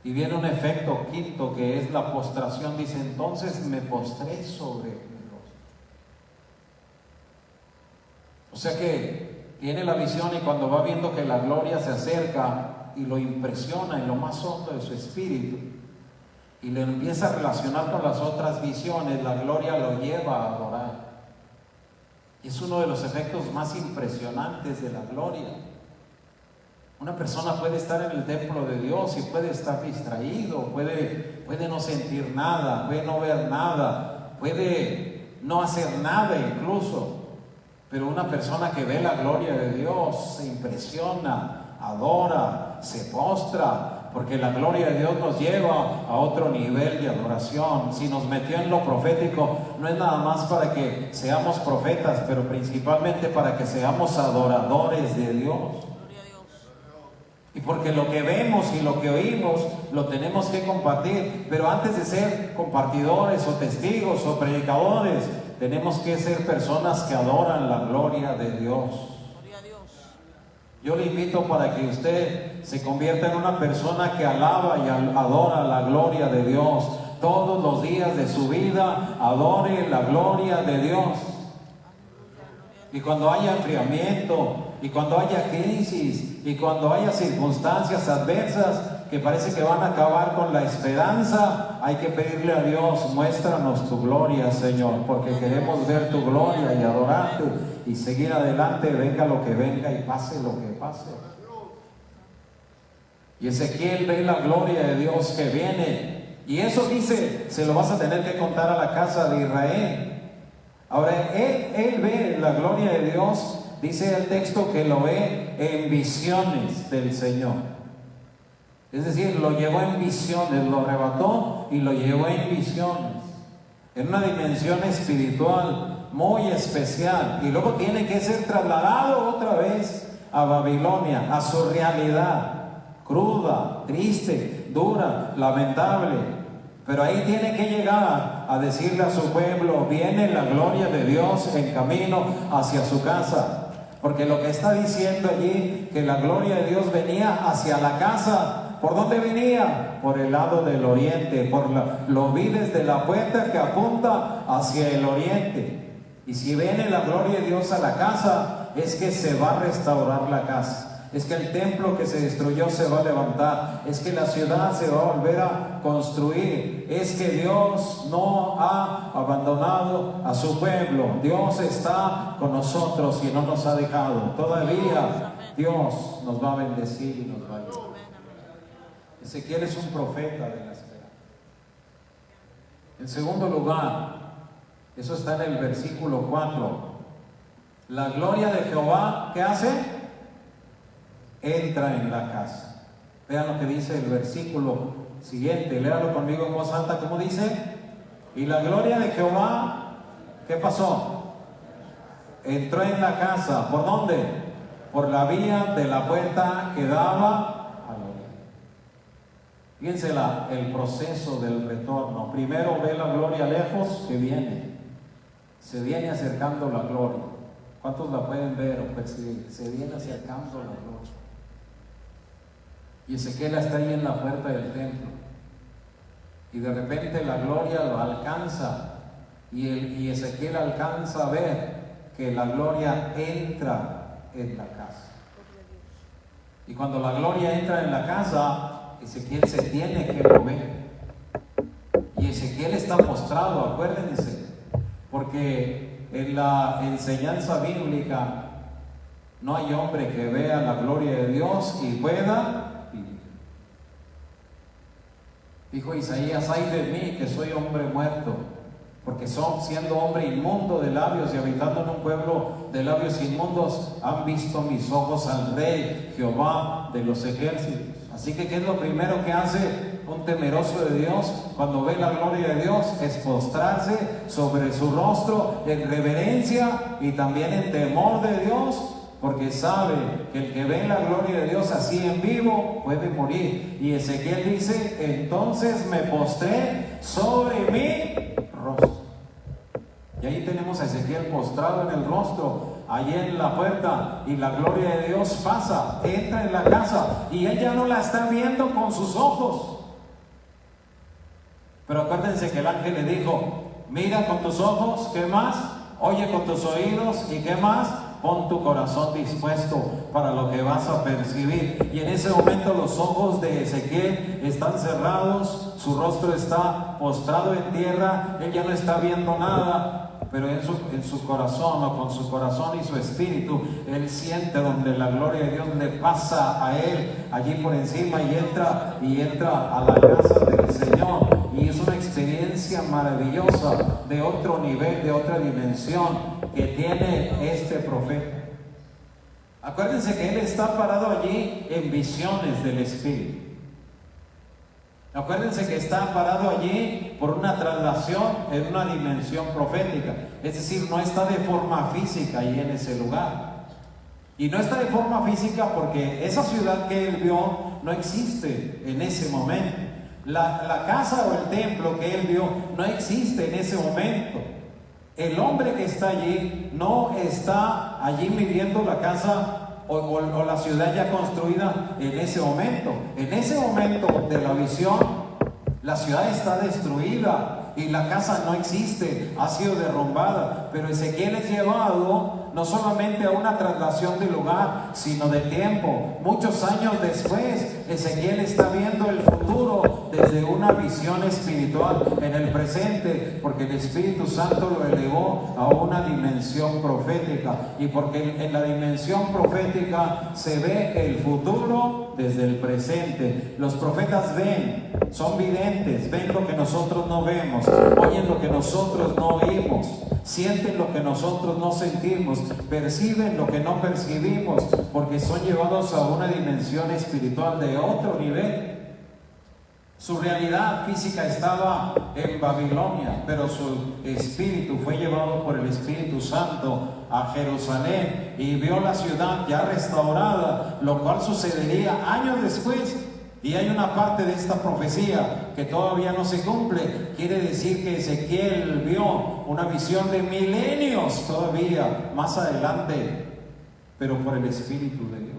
[SPEAKER 1] Y viene un efecto quinto, que es la postración. Dice, entonces me postré sobre mi rostro. O sea que tiene la visión, y cuando va viendo que la gloria se acerca y lo impresiona en lo más hondo de su espíritu, y le empieza a relacionar con las otras visiones, la gloria lo lleva a adorar. Y es uno de los efectos más impresionantes de la gloria. Una persona puede estar en el templo de Dios y puede estar distraído, puede no sentir nada, puede no ver nada, puede no hacer nada incluso. Pero una persona que ve la gloria de Dios se impresiona, adora, se postra, porque la gloria de Dios nos lleva a otro nivel de adoración. Si nos metió en lo profético, no es nada más para que seamos profetas, pero principalmente para que seamos adoradores de Dios. Y porque lo que vemos y lo que oímos lo tenemos que compartir, pero antes de ser compartidores o testigos o predicadores, tenemos que ser personas que adoran la gloria de Dios. Yo le invito para que usted se convierta en una persona que alaba y adora la gloria de Dios. Todos los días de su vida adore la gloria de Dios. Y cuando haya enfriamiento, y cuando haya crisis, y cuando haya circunstancias adversas que parece que van a acabar con la esperanza, hay que pedirle a Dios, muéstranos tu gloria, Señor, porque queremos ver tu gloria y adorarte y seguir adelante, venga lo que venga y pase lo que pase. Y Ezequiel ve la gloria de Dios que viene, y eso dice, se lo vas a tener que contar a la casa de Israel. Ahora, él ve la gloria de Dios, dice el texto que lo ve en visiones del Señor. Es decir, lo llevó en visiones, lo arrebató y lo llevó en visiones, en una dimensión espiritual muy especial. Y luego tiene que ser trasladado otra vez a Babilonia, a su realidad cruda, triste, dura, lamentable. Pero ahí tiene que llegar a decirle a su pueblo, viene la gloria de Dios en camino hacia su casa. Porque lo que está diciendo allí, que la gloria de Dios venía hacia la casa. ¿Por dónde venía? Por el lado del oriente. Lo vi desde la puerta que apunta hacia el oriente. Y si viene la gloria de Dios a la casa, es que se va a restaurar la casa. Es que el templo que se destruyó se va a levantar. Es que la ciudad se va a volver a construir. Es que Dios no ha abandonado a su pueblo. Dios está con nosotros y no nos ha dejado. Todavía Dios nos va a bendecir y nos va a ayudar. Ezequiel es un profeta de la esperanza. En segundo lugar, eso está en el versículo 4. La gloria de Jehová, ¿qué hace? Entra en la casa. Vean lo que dice el versículo siguiente, léalo conmigo en voz alta. ¿Cómo dice? Y la gloria de Jehová, ¿qué pasó? Entró en la casa. ¿Por dónde? Por la vía de la puerta que daba al oriente. Fíjense el proceso del retorno. Primero ve la gloria lejos, que viene. Se viene acercando la gloria. ¿Cuántos la pueden ver o percibir? Se viene acercando la gloria. Y Ezequiel está ahí en la puerta del templo. Y de repente la gloria lo alcanza. Y Ezequiel alcanza a ver que la gloria entra en la casa. Y cuando la gloria entra en la casa, Ezequiel se tiene que mover. Y Ezequiel está postrado, acuérdense. Porque en la enseñanza bíblica no hay hombre que vea la gloria de Dios y pueda. Dijo Isaías, ay de mí que soy hombre muerto, porque siendo hombre inmundo de labios y habitando en un pueblo de labios inmundos, han visto mis ojos al Rey, Jehová de los ejércitos. Así que ¿qué es lo primero que hace un temeroso de Dios cuando ve la gloria de Dios? Es postrarse sobre su rostro en reverencia y también en temor de Dios. Porque sabe que el que ve la gloria de Dios así en vivo puede morir. Y Ezequiel dice, entonces me postré sobre mi rostro. Y ahí tenemos a Ezequiel postrado en el rostro, allí en la puerta, y la gloria de Dios pasa, entra en la casa, y él ya no la está viendo con sus ojos. Pero acuérdense que el ángel le dijo, mira con tus ojos, ¿qué más? Oye con tus oídos, ¿y qué más? Pon tu corazón dispuesto para lo que vas a percibir. Y en ese momento los ojos de Ezequiel están cerrados, su rostro está postrado en tierra, él ya no está viendo nada, pero en su corazón, o con su corazón y su espíritu, él siente donde la gloria de Dios le pasa a él, allí por encima, y entra a la casa del Señor. Y es una experiencia maravillosa, de otro nivel, de otra dimensión que tiene este profeta. Acuérdense que él está parado allí en visiones del Espíritu. Acuérdense que está parado allí por una traslación en una dimensión profética. Es decir, no está de forma física allí en ese lugar. Y no está de forma física porque esa ciudad que él vio no existe en ese momento. La casa o el templo que él vio no existe en ese momento. El hombre que está allí no está allí viviendo la casa o la ciudad ya construida en ese momento. En ese momento de la visión, la ciudad está destruida y la casa no existe, ha sido derrumbada. Pero Ezequiel es llevado no solamente a una traslación de lugar, sino de tiempo. Muchos años después, Ezequiel está viendo el futuro desde una visión espiritual en el presente, porque el Espíritu Santo lo elevó a una dimensión profética, y porque en la dimensión profética se ve el futuro desde el presente. Los profetas ven, son videntes, ven lo que nosotros no vemos, oyen lo que nosotros no oímos, sienten lo que nosotros no sentimos, perciben lo que no percibimos, porque son llevados a una dimensión espiritual de otro nivel. Su realidad física estaba en Babilonia, pero su espíritu fue llevado por el Espíritu Santo a Jerusalén y vio la ciudad ya restaurada, lo cual sucedería años después. Y hay una parte de esta profecía que todavía no se cumple. Quiere decir que Ezequiel vio una visión de milenios todavía más adelante, pero por el Espíritu de Dios.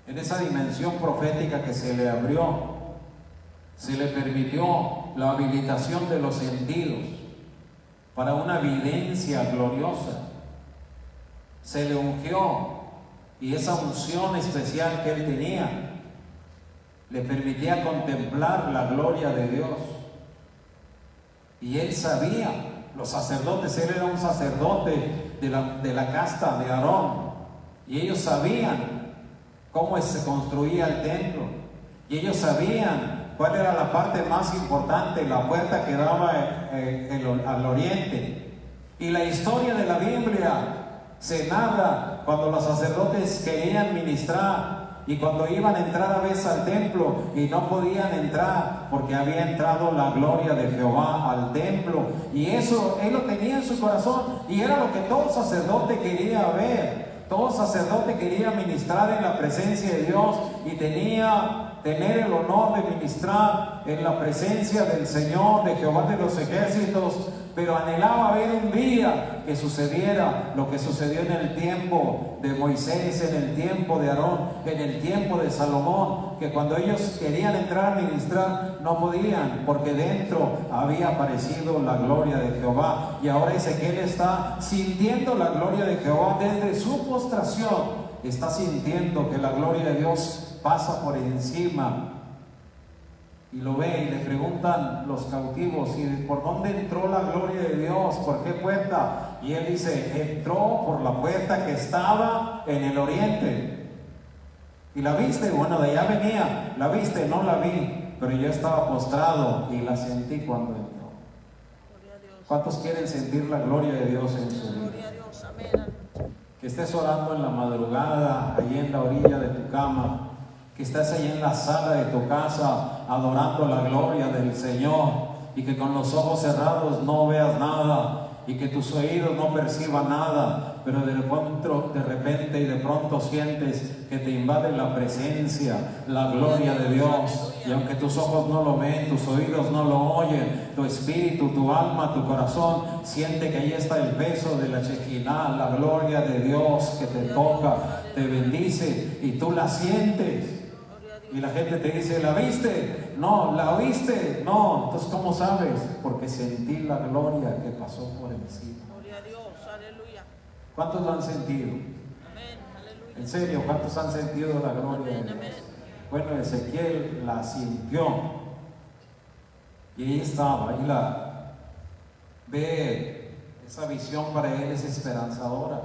[SPEAKER 1] En esa dimensión profética que se le abrió, se le permitió la habilitación de los sentidos para una evidencia gloriosa. Se le ungió, y esa unción especial que él tenía le permitía contemplar la gloria de Dios. Y él sabía, los sacerdotes, él era un sacerdote de la casta de Aarón, y ellos sabían cómo se construía el templo, y ellos sabían cuál era la parte más importante, la puerta que daba al oriente. Y la historia de la Biblia se narra cuando los sacerdotes querían ministrar y cuando iban a entrar a veces al templo y no podían entrar porque había entrado la gloria de Jehová al templo, y eso él lo tenía en su corazón, y era lo que todo sacerdote quería ver. Todo sacerdote quería ministrar en la presencia de Dios y tener el honor de ministrar en la presencia del Señor, de Jehová de los ejércitos, pero anhelaba ver un día que sucediera lo que sucedió en el tiempo de Moisés, en el tiempo de Aarón, en el tiempo de Salomón, que cuando ellos querían entrar a ministrar no podían, porque dentro había aparecido la gloria de Jehová. Y ahora Ezequiel está sintiendo la gloria de Jehová desde su postración, está sintiendo que la gloria de Dios pasa por encima. Y lo ve, y le preguntan los cautivos: ¿y por dónde entró la gloria de Dios? ¿Por qué puerta? Y él dice: entró por la puerta que estaba en el oriente. ¿Y la viste? Bueno, de allá venía. ¿La viste? No la vi, pero yo estaba postrado y la sentí cuando entró. ¿Cuántos quieren sentir la gloria de Dios en su vida?
[SPEAKER 2] Gloria a Dios, amén.
[SPEAKER 1] Que estés orando en la madrugada, allí en la orilla de tu cama, que estás ahí en la sala de tu casa adorando la gloria del Señor, y que con los ojos cerrados no veas nada y que tus oídos no perciban nada, pero de repente y de pronto sientes que te invade la presencia, la gloria de Dios, y aunque tus ojos no lo ven, tus oídos no lo oyen, tu espíritu, tu alma, tu corazón siente que ahí está el peso de la Shekinah, la gloria de Dios que te toca, te bendice, y tú la sientes. Y la gente te dice: ¿la viste? No. ¿La oíste? No. Entonces, ¿cómo sabes? Porque sentí la gloria que pasó por encima.
[SPEAKER 2] Gloria a Dios, aleluya.
[SPEAKER 1] ¿Cuántos lo han sentido?
[SPEAKER 2] Amén, aleluya.
[SPEAKER 1] En serio, ¿cuántos han sentido la gloria de Dios? Bueno, Ezequiel la sintió, y ahí estaba, ahí la ve. Esa visión para él es esperanzadora,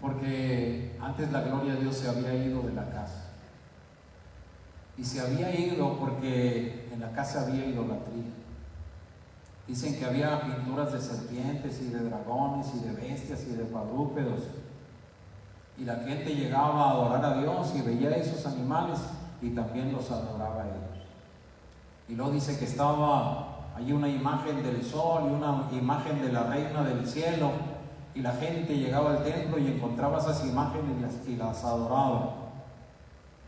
[SPEAKER 1] porque antes la gloria de Dios se había ido de la casa. Y se había ido porque en la casa había idolatría. Dicen que había pinturas de serpientes y de dragones y de bestias y de cuadrúpedos. Y la gente llegaba a adorar a Dios y veía esos animales y también los adoraba a ellos. Y luego dice que estaba allí una imagen del sol y una imagen de la reina del cielo. Y la gente llegaba al templo y encontraba esas imágenes y las adoraba.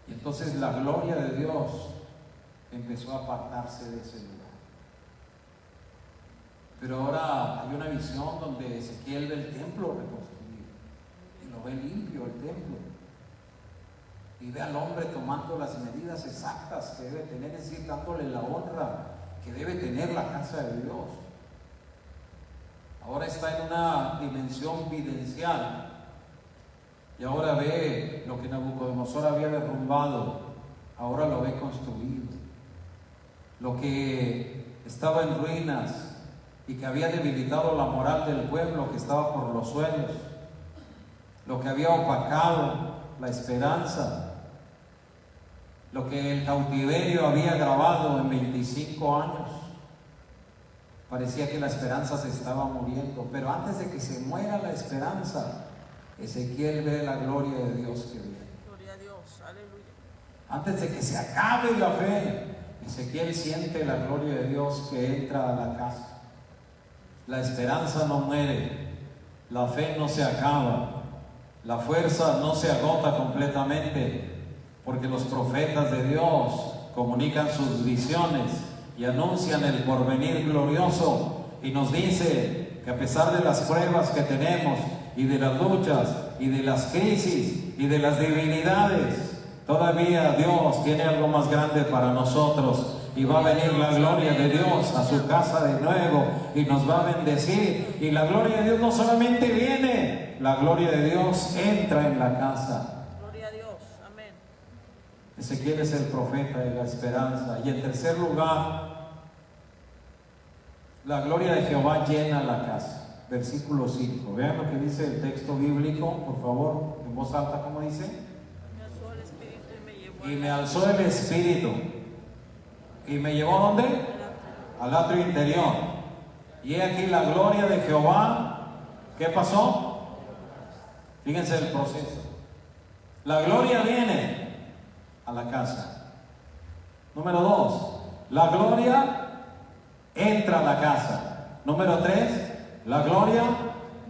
[SPEAKER 1] Y entonces la gloria de Dios empezó a apartarse de ese lugar. Pero ahora hay una visión donde Ezequiel ve el templo reconstruido y lo ve limpio el templo, y ve al hombre tomando las medidas exactas que debe tener, es decir, dándole la honra que debe tener la casa de Dios. Ahora está en una dimensión videncial, y ahora ve lo que Nabucodonosor había derrumbado, ahora lo ve construido. Lo que estaba en ruinas y que había debilitado la moral del pueblo, que estaba por los suelos, lo que había opacado la esperanza, lo que el cautiverio había grabado en 25 años. Parecía que la esperanza se estaba muriendo, pero antes de que se muera la esperanza, Ezequiel ve la gloria de Dios que viene.
[SPEAKER 2] Gloria a Dios, aleluya.
[SPEAKER 1] Antes de que se acabe la fe, Ezequiel siente la gloria de Dios que entra a la casa. La esperanza no muere, la fe no se acaba, la fuerza no se agota completamente, porque los profetas de Dios comunican sus visiones y anuncian el porvenir glorioso, y nos dice que a pesar de las pruebas que tenemos y de las luchas y de las crisis y de las debilidades, todavía Dios tiene algo más grande para nosotros, y va a venir la gloria de Dios a su casa de nuevo y nos va a bendecir. Y la gloria de Dios no solamente viene, la gloria de Dios entra en la casa.
[SPEAKER 2] Gloria a Dios. Amén.
[SPEAKER 1] Ezequiel es el profeta de la esperanza. Y en tercer lugar, la gloria de Jehová llena la casa. Versículo 5. Vean lo que dice el texto bíblico, por favor, en voz alta, ¿cómo dice?
[SPEAKER 2] Me alzó el Espíritu y me llevó
[SPEAKER 1] Y me alzó el Espíritu. ¿Y me llevó a dónde? Al atrio interior. Y he aquí la gloria de Jehová. ¿Qué pasó? Fíjense el proceso. La gloria viene a la casa. Número 2, la gloria entra a la casa. Número 3, la gloria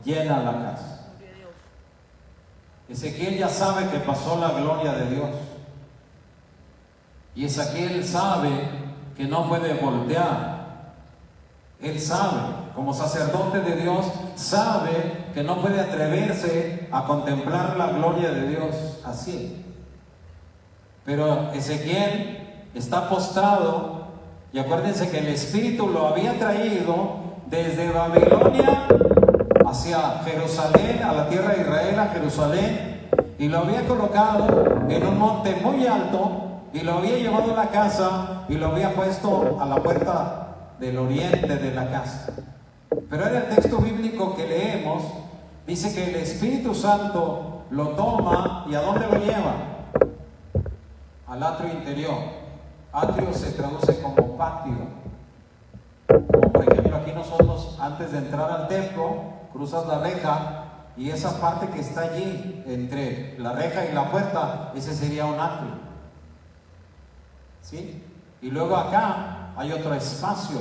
[SPEAKER 1] llena la casa.
[SPEAKER 2] Gloria a Dios.
[SPEAKER 1] Ezequiel ya sabe que pasó la gloria de Dios. Y Ezequiel sabe que no puede voltear. Él sabe, como sacerdote de Dios, sabe que no puede atreverse a contemplar la gloria de Dios así. Pero Ezequiel está postrado, y acuérdense que el Espíritu lo había traído desde Babilonia hacia Jerusalén, a la tierra de Israel, a Jerusalén, y lo había colocado en un monte muy alto, y lo había llevado a la casa y lo había puesto a la puerta del oriente de la casa. Pero en el texto bíblico que leemos, dice que el Espíritu Santo lo toma, ¿y a dónde lo lleva? Al atrio interior. Atrio se traduce como patio. Como por ejemplo aquí nosotros, antes de entrar al templo, cruzas la reja, y esa parte que está allí entre la reja y la puerta, ese sería un atrio. ¿Sí? Y luego acá hay otro espacio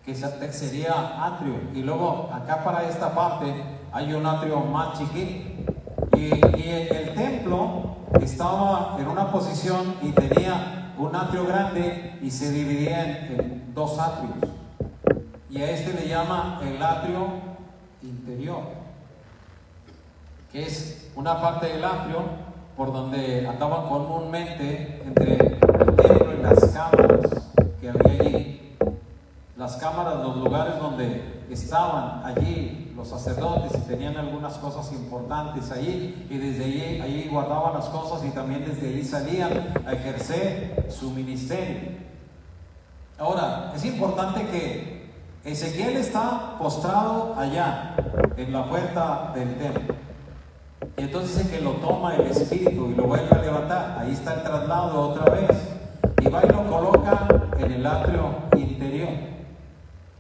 [SPEAKER 1] que sería atrio, y luego acá para esta parte hay un atrio más chiquito, y el templo estaba en una posición y tenía un atrio grande y se dividía en dos atrios, y a este le llama el atrio interior, que es una parte del atrio por donde andaban comúnmente entre el templo y las cámaras que había allí. Las cámaras, los lugares donde estaban allí los sacerdotes y tenían algunas cosas importantes allí, y desde allí guardaban las cosas, y también desde allí salían a ejercer su ministerio. Ahora, es importante que Ezequiel está postrado allá en la puerta del templo. Y entonces dice que lo toma el Espíritu y lo vuelve a levantar. Ahí está el traslado otra vez. Y va y lo coloca en el atrio interior.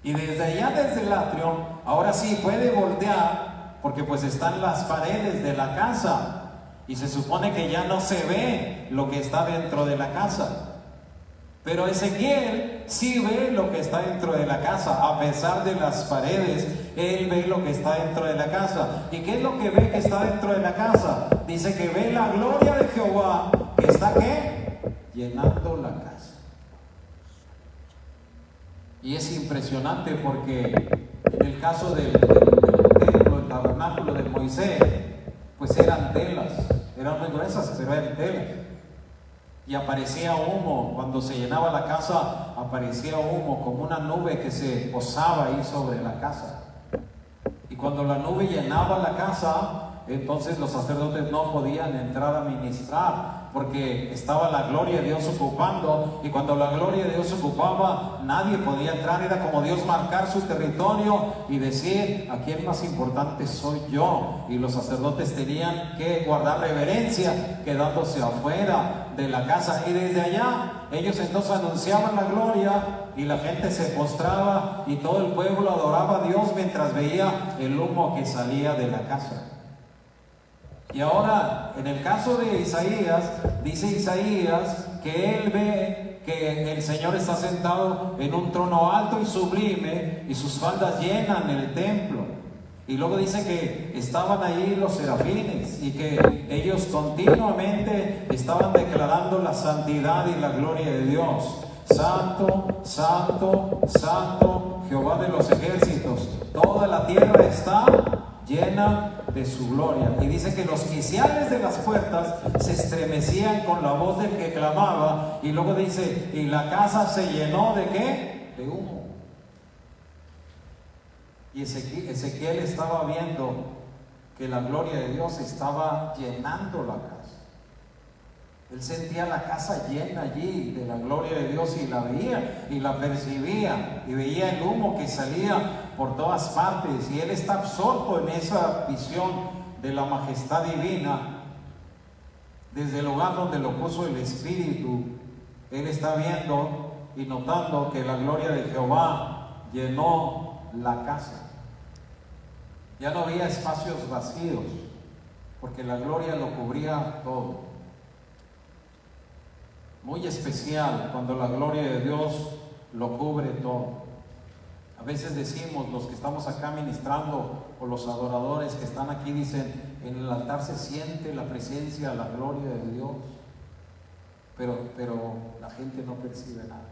[SPEAKER 1] Y desde allá, desde el atrio, ahora sí puede voltear, porque pues están las paredes de la casa. Y se supone que ya no se ve lo que está dentro de la casa. Pero Ezequiel sí ve lo que está dentro de la casa, a pesar de las paredes. Él ve lo que está dentro de la casa. ¿Y qué es lo que ve que está dentro de la casa? Dice que ve la gloria de Jehová, que está ¿qué? Llenando la casa. Y es impresionante porque en el caso del templo, el tabernáculo de Moisés, pues eran telas, eran muy gruesas, pero eran telas. Y aparecía humo, cuando se llenaba la casa, aparecía humo como una nube que se posaba ahí sobre la casa. Y cuando la nube llenaba la casa, entonces los sacerdotes no podían entrar a ministrar, porque estaba la gloria de Dios ocupando, y cuando la gloria de Dios ocupaba, nadie podía entrar. Era como Dios marcar su territorio y decir: aquí el más importante soy yo. Y los sacerdotes tenían que guardar reverencia, quedándose afuera de la casa, y desde allá ellos entonces anunciaban la gloria, y la gente se postraba, y todo el pueblo adoraba a Dios mientras veía el humo que salía de la casa. Y ahora, en el caso de Isaías, dice Isaías que él ve que el Señor está sentado en un trono alto y sublime, y sus faldas llenan el templo. Y luego dice que estaban ahí los serafines y que ellos continuamente estaban declarando la santidad y la gloria de Dios. Santo, santo, santo, Jehová de los ejércitos. Toda la tierra está llena de su gloria. Y dice que los quiciales de las puertas se estremecían con la voz del que clamaba. Y luego dice, y la casa se llenó ¿de qué? De humo. Y Ezequiel estaba viendo que la gloria de Dios estaba llenando la casa. Él sentía la casa llena allí de la gloria de Dios y la veía y la percibía y veía el humo que salía por todas partes, y él está absorto en esa visión de la majestad divina. Desde el lugar donde lo puso el Espíritu, él está viendo y notando que la gloria de Jehová llenó la casa. Ya no había espacios vacíos, porque la gloria lo cubría todo. Muy especial cuando la gloria de Dios lo cubre todo. A veces decimos, los que estamos acá ministrando o los adoradores que están aquí, dicen, en el altar se siente la presencia, la gloria de Dios, pero la gente no percibe nada.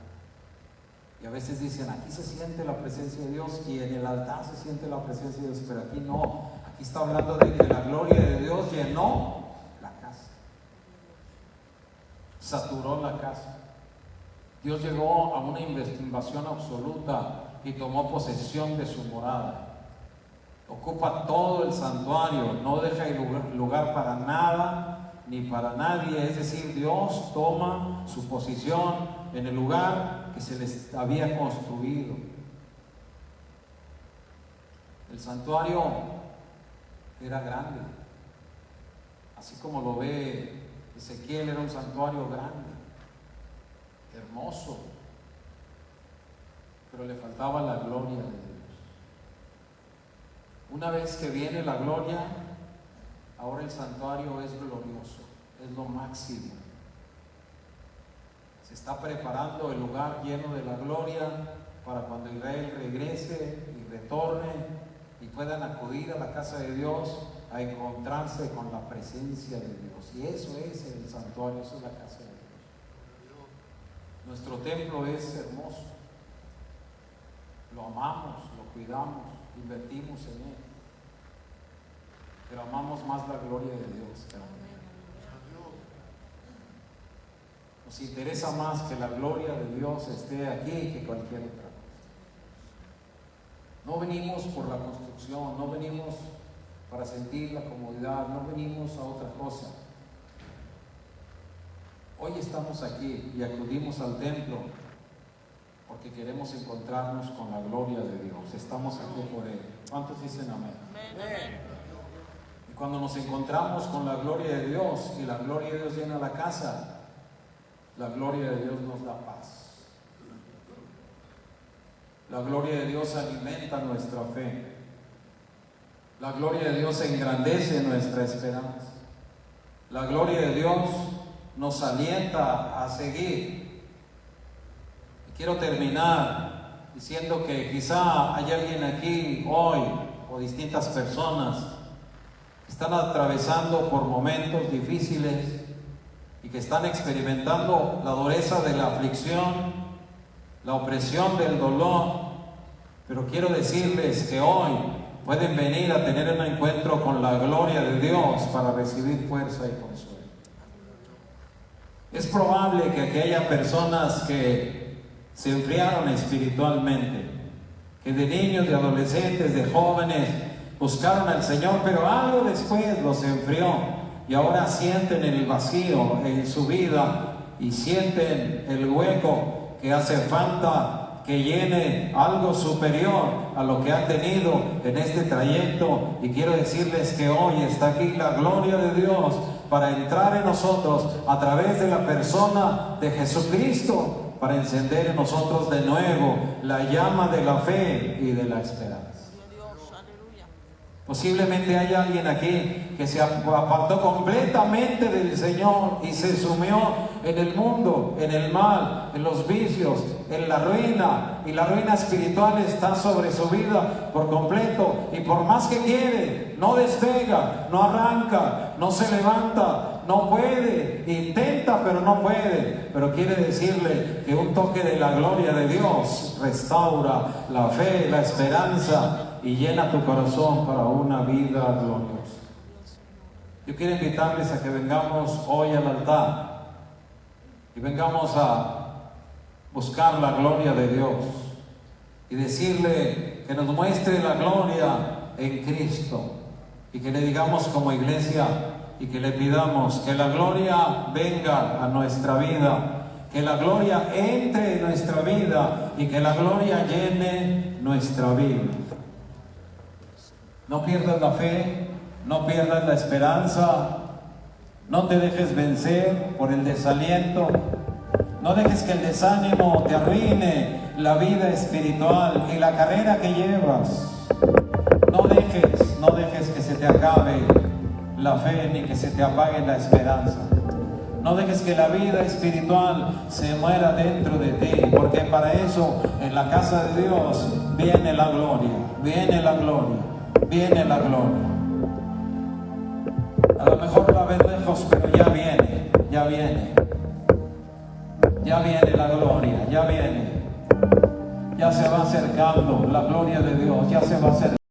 [SPEAKER 1] Y a veces dicen, aquí se siente la presencia de Dios y en el altar se siente la presencia de Dios, pero aquí no. Aquí está hablando de que la gloria de Dios llenó la casa, saturó la casa. Dios llegó a una invasión absoluta y tomó posesión de su morada. Ocupa todo el santuario, no deja lugar para nada ni para nadie. Es decir, Dios toma su posición en el lugar que se les había construido. El santuario era grande, así como lo ve Ezequiel. Era un santuario grande, hermoso, pero le faltaba la gloria de Dios. Una vez que viene la gloria, ahora el santuario es glorioso, es lo máximo. Se está preparando el lugar lleno de la gloria para cuando Israel regrese y retorne y puedan acudir a la casa de Dios a encontrarse con la presencia de Dios. Y eso es el santuario, eso es la casa de Dios. Nuestro templo es hermoso, lo amamos, lo cuidamos, invertimos en él, pero amamos más la gloria de Dios. Nos interesa más que la gloria de Dios esté aquí que cualquier otra cosa. No venimos por la construcción, no venimos para sentir la comodidad, no venimos a otra cosa. Hoy estamos aquí y acudimos al templo porque queremos encontrarnos con la gloria de Dios. Estamos aquí por Él. ¿Cuántos dicen amén?
[SPEAKER 2] Amén.
[SPEAKER 1] Y cuando nos encontramos con la gloria de Dios y la gloria de Dios llena la casa, la gloria de Dios nos da paz. La gloria de Dios alimenta nuestra fe. La gloria de Dios engrandece nuestra esperanza. La gloria de Dios nos alienta a seguir. Y quiero terminar diciendo que quizá hay alguien aquí hoy, o distintas personas, que están atravesando por momentos difíciles y que están experimentando la dureza de la aflicción, la opresión del dolor. Pero quiero decirles que hoy pueden venir a tener un encuentro con la gloria de Dios para recibir fuerza y consuelo. Es probable que aquellas personas que se enfriaron espiritualmente, que de niños, de adolescentes, de jóvenes, buscaron al Señor, pero algo después los enfrió. Y ahora sienten el vacío en su vida y sienten el hueco que hace falta que llene algo superior a lo que han tenido en este trayecto. Y quiero decirles que hoy está aquí la gloria de Dios para entrar en nosotros a través de la persona de Jesucristo, para encender en nosotros de nuevo la llama de la fe y de la esperanza. Posiblemente hay alguien aquí que se apartó completamente del Señor y se sumió en el mundo, en el mal, en los vicios, en la ruina, y la ruina espiritual está sobre su vida por completo, y por más que quiere, no despega, no arranca, no se levanta, no puede, intenta pero no puede. Pero quiere decirle que un toque de la gloria de Dios restaura la fe, la esperanza y llena tu corazón para una vida gloriosa. Yo quiero invitarles a que vengamos hoy al altar y vengamos a buscar la gloria de Dios y decirle que nos muestre la gloria en Cristo, y que le digamos como iglesia y que le pidamos que la gloria venga a nuestra vida, que la gloria entre en nuestra vida y que la gloria llene nuestra vida. No pierdas la fe, no pierdas la esperanza, no te dejes vencer por el desaliento, no dejes que el desánimo te arruine la vida espiritual y la carrera que llevas. No dejes que se te acabe la fe ni que se te apague la esperanza. No dejes que la vida espiritual se muera dentro de ti, porque para eso en la casa de Dios viene la gloria, viene la gloria, viene la gloria. A lo mejor la ves lejos, pero ya viene, ya viene. Ya viene la gloria, ya viene. Ya se va acercando la gloria de Dios, ya se va acercando.